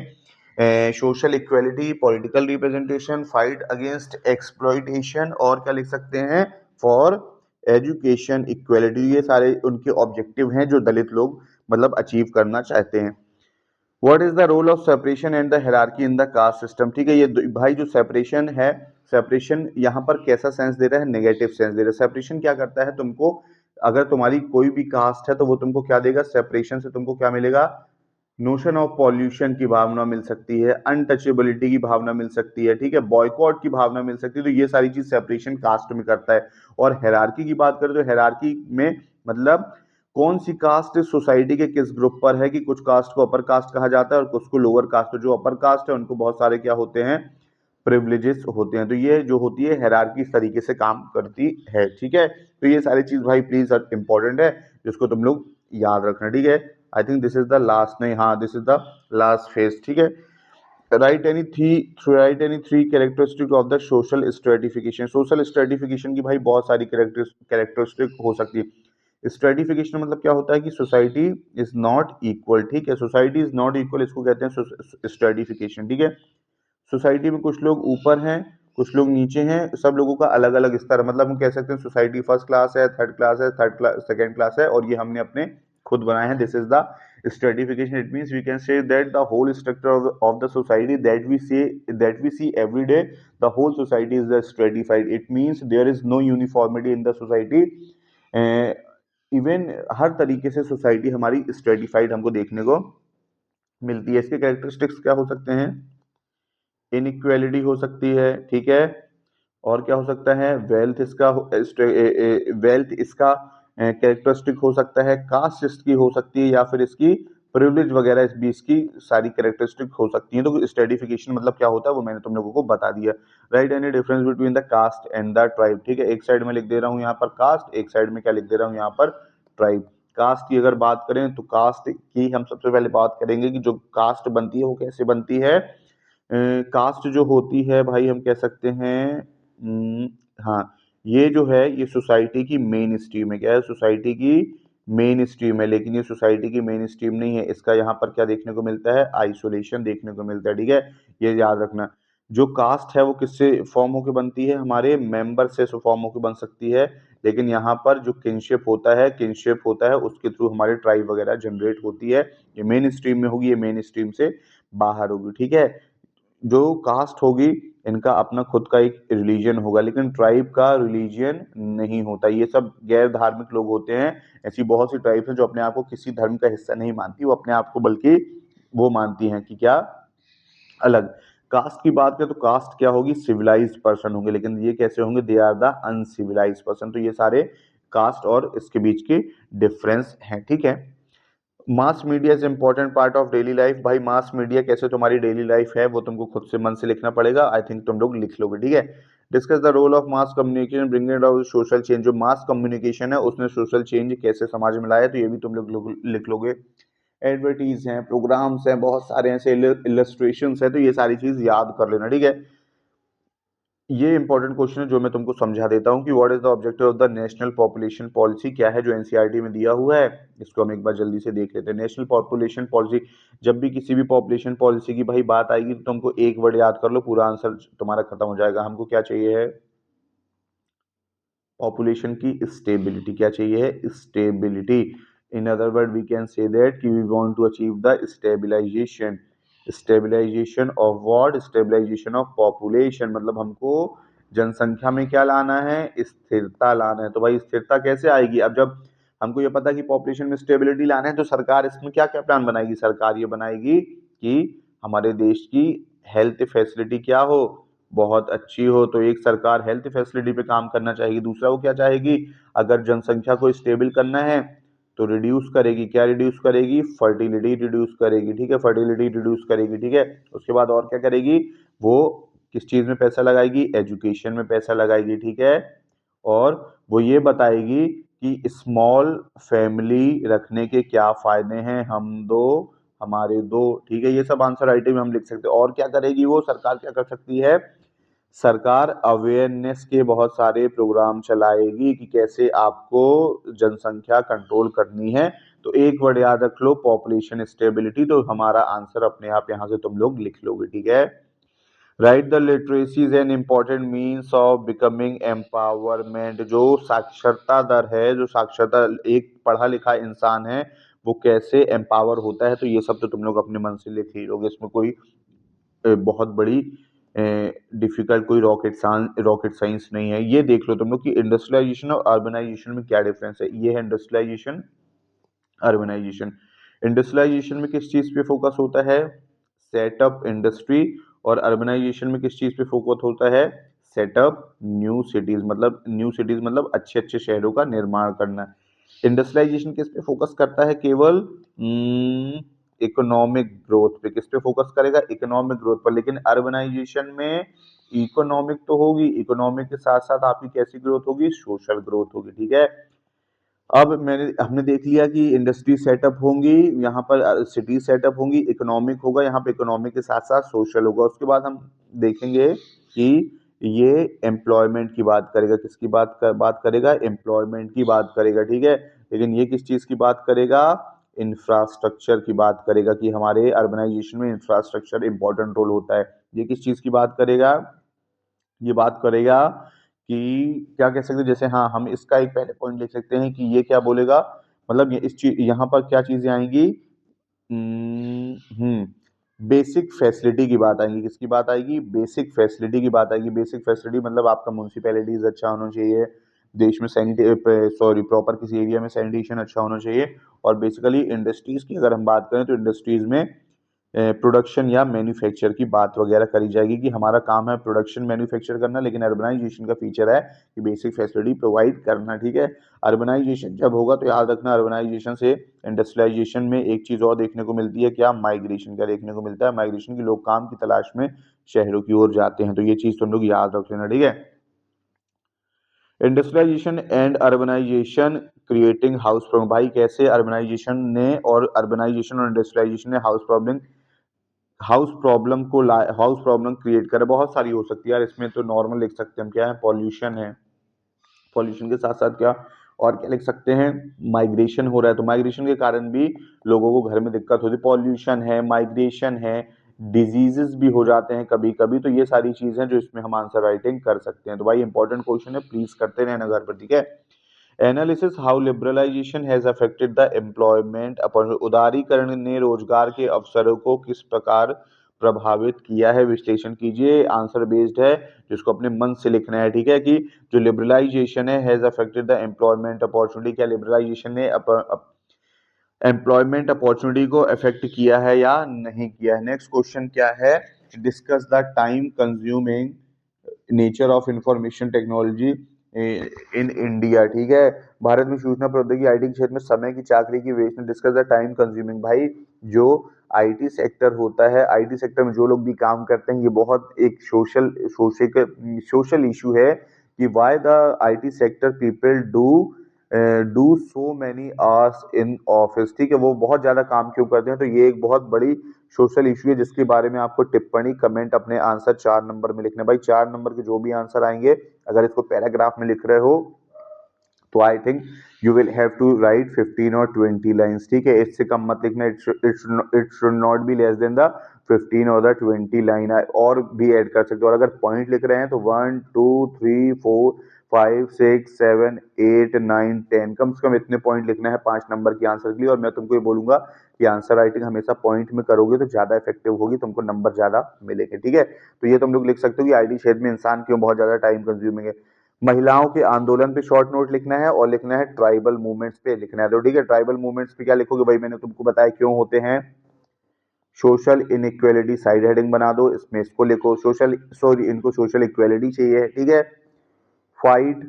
Speaker 1: social equality, political representation, fight against exploitation, और क्या लिख सकते हैं, फॉर एजुकेशन इक्वेलिटी। ये सारे उनके ऑब्जेक्टिव हैं जो दलित लोग मतलब अचीव करना चाहते हैं। What is the role of separation and the hierarchy in the caste system. ठीक है, ये भाई जो सेपरेशन है, सेपरेशन यहाँ पर कैसा सेंस दे रहा है, नेगेटिव सेंस दे रहा है। सेपरेशन क्या करता है, तुमको अगर तुम्हारी कोई भी कास्ट है तो वो तुमको क्या देगा, सेपरेशन से तुमको क्या मिलेगा, नोशन ऑफ पॉल्यूशन की भावना मिल सकती है, अनटचेबिलिटी की भावना मिल सकती है। ठीक है, बॉयकॉट की भावना मिल सकती है। तो ये सारी चीज सेपरेशन कास्ट में करता है। और हायरार्की की बात करें तो हायरार्की में मतलब कौन सी कास्ट सोसाइटी के किस ग्रुप पर है, कि कुछ कास्ट को अपर कास्ट कहा जाता है और कुछ को लोअर कास्ट। जो अपर कास्ट है उनको बहुत सारे क्या होते हैं, प्रिविलेजेस होते हैं। तो ये जो होती है हायरार्की इस तरीके से काम करती है, ठीक है। तो ये सारी चीज भाई प्लीज इंपॉर्टेंट है, जिसको तुम लोग याद रखना, ठीक है। I think this is the last, नहीं हाँ this is the last phase, ठीक है। Right any three characteristic of the social stratification. Social stratification की भाई बहुत सारी कैरेक्टरिस्टिक हो सकती है। स्ट्रेटिफिकेशन मतलब क्या होता है कि सोसाइटी इज नॉट इक्वल, ठीक है। सोसाइटी इज नॉट इक्वल, इसको कहते हैं स्ट्रेटिफिकेशन, ठीक है। सोसाइटी में कुछ लोग ऊपर हैं, कुछ लोग नीचे हैं, सब लोगों का अलग अलग स्तर, मतलब हम कह सकते हैं सोसाइटी फर्स्ट क्लास है, थर्ड क्लास है, थर्ड क्लास सेकंड क्लास है, और ये हमने अपने खुद बनाए हैं। This is the stratification. It means we can say that the whole structure of the society that we see every day, the whole society is stratified. It means there is no uniformity in the society. Even हर तरीके से सोसाइटी हमारी स्ट्रेटिफाइड हमको देखने को मिलती है। इसके कैरेक्टरिस्टिक्स क्या हो सकते हैं? इनइक्वालिटी हो सकती है, ठीक है। और क्या हो सकता है? वेल्थ इसका कैरेक्टरिस्टिक हो सकता है, कास्ट इसकी हो सकती है, या फिर इसकी प्रिविलेज वगैरह इस भी इसकी सारी कैरेक्टरिस्टिक हो सकती है। तो स्ट्रेटिफिकेशन मतलब क्या होता है वो मैंने तुम लोगों को बता दिया। Write any difference between the caste and the tribe, ठीक है। एक साइड में लिख दे रहा हूँ यहाँ पर कास्ट, एक साइड में क्या लिख दे रहा हूँ यहाँ पर? ट्राइब। कास्ट की अगर बात करें तो कास्ट की हम सबसे पहले बात करेंगे कि जो कास्ट बनती है वो कैसे बनती है। कास्ट जो होती है भाई हम कह सकते हैं हाँ, ये जो है ये सोसाइटी की मेन स्ट्रीम है। क्या है? सोसाइटी की मेन स्ट्रीम है, लेकिन ये सोसाइटी की मेन स्ट्रीम नहीं है। इसका यहाँ पर क्या देखने को मिलता है? आइसोलेशन देखने को मिलता है, ठीक है। ये याद रखना। जो कास्ट है वो किससे फॉर्म होकर बनती है? हमारे मेंबर से फॉर्म होकर बन सकती है, लेकिन यहाँ पर जो किनशिप होता है उसके थ्रू हमारी ट्राइब वगैरह जनरेट होती है। ये मेन स्ट्रीम में होगी, ये मेन स्ट्रीम से बाहर होगी, ठीक है। जो कास्ट होगी इनका अपना खुद का एक रिलीजन होगा, लेकिन ट्राइब का रिलीजन नहीं होता। ये सब गैर धार्मिक लोग होते हैं। ऐसी बहुत सी ट्राइब्स हैं जो अपने आप को किसी धर्म का हिस्सा नहीं मानती, वो अपने आप को बल्कि वो मानती हैं कि क्या? अलग। कास्ट की बात करें तो कास्ट क्या होगी? सिविलाइज्ड पर्सन होंगे, लेकिन ये कैसे होंगे? They are the uncivilised person. तो ये सारे कास्ट और इसके बीच के डिफरेंस हैं, ठीक है। Mass media is important part of daily life. भाई मास मीडिया कैसे तुम्हारी डेली लाइफ है वो तुमको खुद से मन से लिखना पड़ेगा। आई थिंक तुम लोग लिख लोगे, ठीक है। Discuss the role of mass communication bringing about social change. जो मास कम्युनिकेशन है उसने सोशल चेंज कैसे समाज में लाया, तो ये भी तुम लोग लिख लोगे। एडवर्टीज हैं, प्रोग्राम्स हैं, बहुत सारे ऐसे इलस्ट्रेशन है, तो ये सारी चीज याद कर लेना, ठीक है। ये इंपॉर्टेंट क्वेश्चन है जो मैं तुमको समझा देता हूँ कि what is the objective of the national population policy. क्या है जो एनसीईआरटी में दिया हुआ है, इसको हम एक बार जल्दी से देख लेते हैं। नेशनल पॉपुलेशन पॉलिसी, जब भी किसी भी पॉपुलेशन पॉलिसी की भाई बात आएगी तो तुमको एक वर्ड याद कर लो, पूरा आंसर तुम्हारा खत्म हो जाएगा। हमको क्या चाहिए है? पॉपुलेशन की स्टेबिलिटी। क्या चाहिए है? Stability. In other word we can say that कि we want to achieve the stabilisation. Stabilisation of what? Stabilisation of population. मतलब हमको जनसंख्या में क्या लाना है? स्थिरता लाना है। तो भाई स्थिरता कैसे आएगी? अब जब हमको ये पता है कि पॉपुलेशन में स्टेबिलिटी लाना है तो सरकार इसमें क्या क्या प्लान बनाएगी? सरकार ये बनाएगी कि हमारे देश की हेल्थ फैसिलिटी क्या हो? बहुत अच्छी हो। तो एक सरकार हेल्थ फैसिलिटी पे काम करना चाहेगी, दूसरा वो क्या चाहेगी? अगर जनसंख्या को स्टेबल करना है तो रिड्यूस करेगी। क्या रिड्यूस करेगी? फर्टिलिटी रिड्यूस करेगी, ठीक है। फर्टिलिटी रिड्यूस करेगी, ठीक है। उसके बाद और क्या करेगी? वो किस चीज में पैसा लगाएगी? एजुकेशन में पैसा लगाएगी, ठीक है। और वो ये बताएगी कि स्मॉल फैमिली रखने के क्या फायदे हैं, हम दो हमारे दो, ठीक है। ये सब आंसर राइटिंग में हम लिख सकते हैं। और क्या करेगी वो सरकार? क्या कर सकती है? सरकार अवेयरनेस के बहुत सारे प्रोग्राम चलाएगी कि कैसे आपको जनसंख्या कंट्रोल करनी है। तो एक वर्ड याद रख लो, पॉपुलेशन स्टेबिलिटी। तो हमारा आंसर अपने आप यहाँ से तुम लोग लिख लोगे, ठीक है। Write the literacy is an important means of becoming empowerment. जो साक्षरता दर है, जो साक्षरता एक पढ़ा लिखा इंसान है वो कैसे एम्पावर होता है, तो ये सब तो तुम लोग अपने मन से लिख ही लोगे। इसमें कोई बहुत बड़ी डिफिकल्ट कोई रॉकेट साइंस नहीं है। ये देख लो तुम लोग कि इंडस्ट्रियलाइजेशन और अर्बनाइजेशन में क्या डिफरेंस है। ये है इंडस्ट्रियलाइजेशन, अर्बनाइजेशन। इंडस्ट्रियलाइजेशन में किस चीज पे फोकस होता है? Setup industry. और अर्बनाइजेशन में किस चीज पे फोकस होता है? Setup new cities. मतलब न्यू सिटीज मतलब अच्छे अच्छे शहरों का निर्माण करना। इंडस्ट्रियलाइजेशन किस पे फोकस करता है? केवल इकोनॉमिक ग्रोथ पे, किस पे फोकस करेगा, इकोनॉमिक ग्रोथ पर। लेकिन अर्बनाइजेशन में इकोनॉमिक तो होगी, इकोनॉमिक के साथ साथ आपकी कैसी ग्रोथ होगी, सोशल ग्रोथ होगी, ठीक है। अब हमने देख लिया कि इंडस्ट्री सेटअप होंगी, यहाँ पर सिटी सेटअप होंगी, इकोनॉमिक होगा, यहाँ पे इकोनॉमिक के साथ साथ सोशल होगा। उसके बाद हम देखेंगे कि ये एम्प्लॉयमेंट की बात करेगा, किसकी बात करेगा, एम्प्लॉयमेंट की बात करेगा, ठीक है। लेकिन ये किस चीज की बात करेगा, इंफ्रास्ट्रक्चर की बात करेगा, कि हमारे अर्बनाइजेशन में इंफ्रास्ट्रक्चर इंपॉर्टेंट रोल होता है। ये किस चीज की बात करेगा, ये बात करेगा कि क्या कह सकते हैं, जैसे हाँ हम इसका एक पहले पॉइंट लिख सकते हैं कि ये क्या बोलेगा, मतलब ये इस चीज यहाँ पर क्या चीजें आएंगी, बेसिक फैसिलिटी की बात आएगी, किसकी बात आएगी, बेसिक फैसिलिटी की बात आएगी। बेसिक फैसिलिटी मतलब आपका म्यूनसिपैलिटीज अच्छा होना चाहिए, देश में प्रॉपर किसी एरिया में सैनिटेशन अच्छा होना चाहिए। और बेसिकली इंडस्ट्रीज की अगर हम बात करें तो इंडस्ट्रीज में प्रोडक्शन या मैन्युफैक्चर की बात वगैरह करी जाएगी, कि हमारा काम है प्रोडक्शन मैन्युफैक्चर करना, लेकिन अर्बनाइजेशन का फीचर है कि बेसिक फैसिलिटी प्रोवाइड करना, ठीक है। अर्बनाइजेशन जब होगा तो याद रखना, अर्बनाइजेशन से इंडस्ट्रियलाइजेशन में एक चीज और देखने को मिलती है, क्या, माइग्रेशन। क्या देखने को मिलता है, माइग्रेशन, की लोग काम की तलाश में शहरों की ओर जाते हैं। तो ये चीज तुम लोग याद रख लेना, ठीक है। Industrialisation and urbanisation creating house problem, भाई कैसे अर्बनाइजेशन ने और इंडस्ट्रियलाइजेशन ने हाउस प्रॉब्लम क्रिएट करे। बहुत सारी हो सकती है यार, इसमें तो नॉर्मल लिख सकते हैं हम, क्या है, पॉल्यूशन है, पॉल्यूशन के साथ साथ क्या और क्या लिख सकते हैं, माइग्रेशन हो रहा है, तो माइग्रेशन के कारण भी लोगों को घर में दिक्कत होती है। पॉल्यूशन है, माइग्रेशन है, डिजीजेस भी हो जाते हैं कभी कभी। तो ये सारी चीजें जो इसमें हम आंसर राइटिंग कर सकते हैं। तो भाई इंपॉर्टेंट क्वेश्चन है, प्लीज करते रहना घर पर, ठीक है। Analysis how liberalisation has affected the employment opportunity, उदारीकरण ने रोजगार के अवसरों को किस प्रकार प्रभावित किया है, विश्लेषण कीजिए। आंसर बेस्ड है, जिसको अपने मन से लिखना है, ठीक है। कि जो लिबरलाइजेशन है, has affected the employment opportunity, क्या लिबरलाइजेशन ने एम्प्लॉयमेंट अपॉर्चुनिटी को अफेक्ट किया है या नहीं किया है। नेक्स्ट क्वेश्चन क्या है, discuss the time consuming nature of information technology in India, ठीक है। भारत में सूचना प्रौद्योगिकी आईटी क्षेत्र में समय की चाकरी की waste, discuss the time consuming, भाई जो आईटी सेक्टर होता है, आईटी सेक्टर में जो लोग भी काम करते हैं, ये बहुत एक सोशल इशू है कि why the IT sector people do so many hours in office, ठीक है। वो बहुत ज्यादा काम क्यों करते हैं, तो ये एक बहुत बड़ी सोशल इशू है, जिसके बारे में आपको टिप्पणी कमेंट अपने आंसर 4 नंबर में लिखना है। भाई 4 नंबर के जो भी आंसर आएंगे, अगर इसको पैराग्राफ में लिख रहे हो तो I think you will have to write 15 और 20 लाइंस, ठीक है। इससे कम मत लिखना, it should not be less than the 15 और द 20 लाइन। और भी ऐड कर सकते हो, और अगर पॉइंट लिख रहे हैं तो 1 2 3 4 5 6 7 8 9 10, कम से कम इतने पॉइंट लिखना है 5 नंबर की आंसर के लिए। और मैं तुमको ये बोलूंगा कि आंसर राइटिंग हमेशा पॉइंट में करोगे तो ज्यादा इफेक्टिव होगी, तुमको नंबर ज्यादा मिलेंगे, ठीक है। तो ये तुम लोग लिख सकते हो कि आईटी क्षेत्र में इंसान क्यों बहुत ज्यादा टाइम कंज्यूमिंग है। महिलाओं के आंदोलन पे शॉर्ट नोट लिखना है, और लिखना है ट्राइबल मूवमेंट्स पे लिखना है। तो ठीक है, ट्राइबल मूवमेंट्स पे क्या लिखोगे, भाई मैंने तुमको बताया क्यों होते हैं। सोशल इनइक्वालिटी साइड हेडिंग बना दो, इसमें इसको लिखो, इनको सोशल इक्वालिटी चाहिए, ठीक है। Fight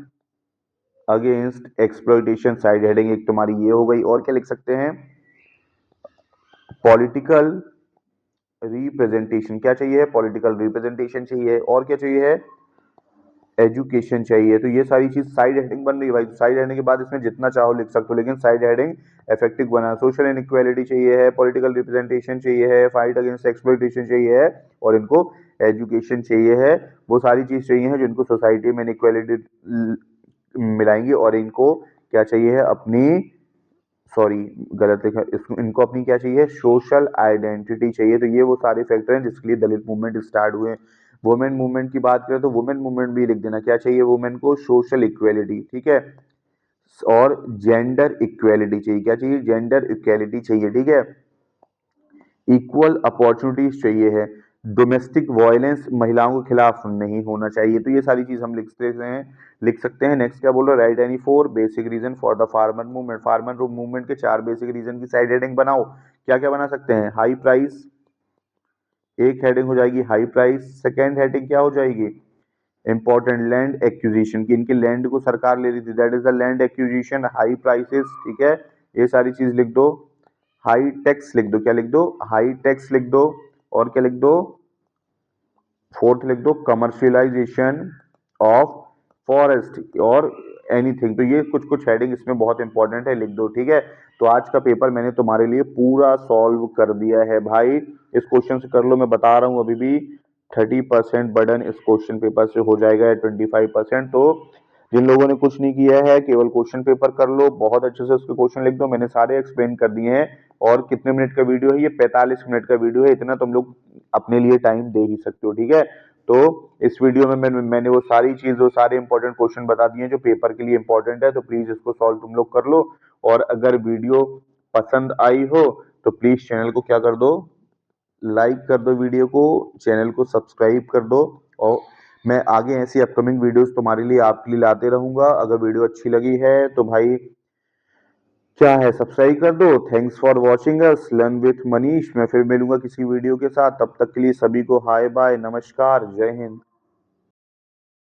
Speaker 1: against exploitation side heading एक तुम्हारी ये हो गई। और क्या लिख सकते हैं, पॉलिटिकल रिप्रेजेंटेशन, क्या चाहिए, पॉलिटिकल रिप्रेजेंटेशन चाहिए। और क्या चाहिए है, एजुकेशन चाहिए। तो ये सारी चीज साइड हेडिंग बन रही है भाई। साइड हेडिंग के बाद इसमें जितना चाहो लिख सकते हो, लेकिन साइड हेडिंग इफेक्टिव बना। सोशल इनइक्वालिटी चाहिए है, पॉलिटिकल रिप्रेजेंटेशन चाहिए है, फाइट अगेंस्ट एक्सप्लॉइटेशन चाहिए है, और इनको एजुकेशन चाहिए है। वो सारी चीज चाहिए है जिनको सोसाइटी में इनइक्वालिटी मिलाएंगी। और इनको क्या चाहिए है, अपनी, सॉरी गलत लिखा, इनको अपनी क्या चाहिए, सोशल आइडेंटिटी चाहिए। तो ये वो सारे फैक्टर हैं जिसके लिए दलित मूवमेंट स्टार्ट हुए। वुमेन मूवमेंट की बात करें तो वुमेन मूवमेंट भी लिख देना, क्या चाहिए वुमेन को, सोशल इक्वेलिटी, ठीक है। और जेंडर इक्वेलिटी चाहिए, क्या चाहिए, जेंडर इक्वेलिटी चाहिए, ठीक है। इक्वल अपॉर्चुनिटीज चाहिए है। डोमेस्टिक वायलेंस महिलाओं के खिलाफ नहीं होना चाहिए। तो ये सारी चीज हम लिख सकते हैं। नेक्स्ट क्या बोल रहे, write any 4 basic reason for the farmer movement. Farmer movement के 4 बेसिक रीजन की साइड हेडिंग बनाओ। क्या क्या बना सकते हैं, हाई प्राइस, एक हेडिंग हो जाएगी हाई प्राइस। सेकेंड हेडिंग क्या हो जाएगी, इंपॉर्टेंट लैंड एक्विजिशन, की इनकी लैंड को सरकार ले रही थी, that is the land acquisition, high prices, ठीक है। ये सारी चीज लिख दो। हाई टेक्स लिख दो, क्या लिख दो, हाई टेक्स लिख दो, और क्या लिख दो, फोर्थ लिख दो कमर्शियलाइजेशन ऑफ फॉरेस्ट और एनीथिंग। तो ये कुछ कुछ हेडिंग इसमें बहुत इंपॉर्टेंट है, लिख दो, ठीक है। तो आज का पेपर मैंने तुम्हारे लिए पूरा सॉल्व कर दिया है भाई, इस क्वेश्चन से कर लो, मैं बता रहा हूँ अभी भी 30% बर्डन इस क्वेश्चन पेपर से हो जाएगा या 25%। तो जिन लोगों ने कुछ नहीं किया है केवल क्वेश्चन पेपर कर लो, बहुत अच्छे से उसके क्वेश्चन लिख दो, मैंने सारे एक्सप्लेन कर दिए हैं। और कितने मिनट का वीडियो है ये, 45 मिनट का वीडियो है, इतना तुम लोग अपने लिए टाइम दे ही सकते हो, ठीक है। तो इस वीडियो में मैंने वो सारी चीज, वो सारे इंपॉर्टेंट क्वेश्चन बता दिए जो पेपर के लिए इंपॉर्टेंट है, तो प्लीज इसको सॉल्व तुम लोग कर लो। और अगर वीडियो पसंद आई हो तो प्लीज चैनल को क्या कर दो, लाइक कर दो, वीडियो को, चैनल को सब्सक्राइब कर दो। और मैं आगे ऐसी अपकमिंग वीडियोस तुम्हारे लिए, आपके लिए लाते रहूंगा। अगर वीडियो अच्छी लगी है तो भाई क्या है, सब्सक्राइब कर दो। Thanks for watching us learn with Manish. मैं फिर मिलूंगा किसी वीडियो के साथ, तब तक के लिए सभी को हाय बाय, नमस्कार, जय हिंद।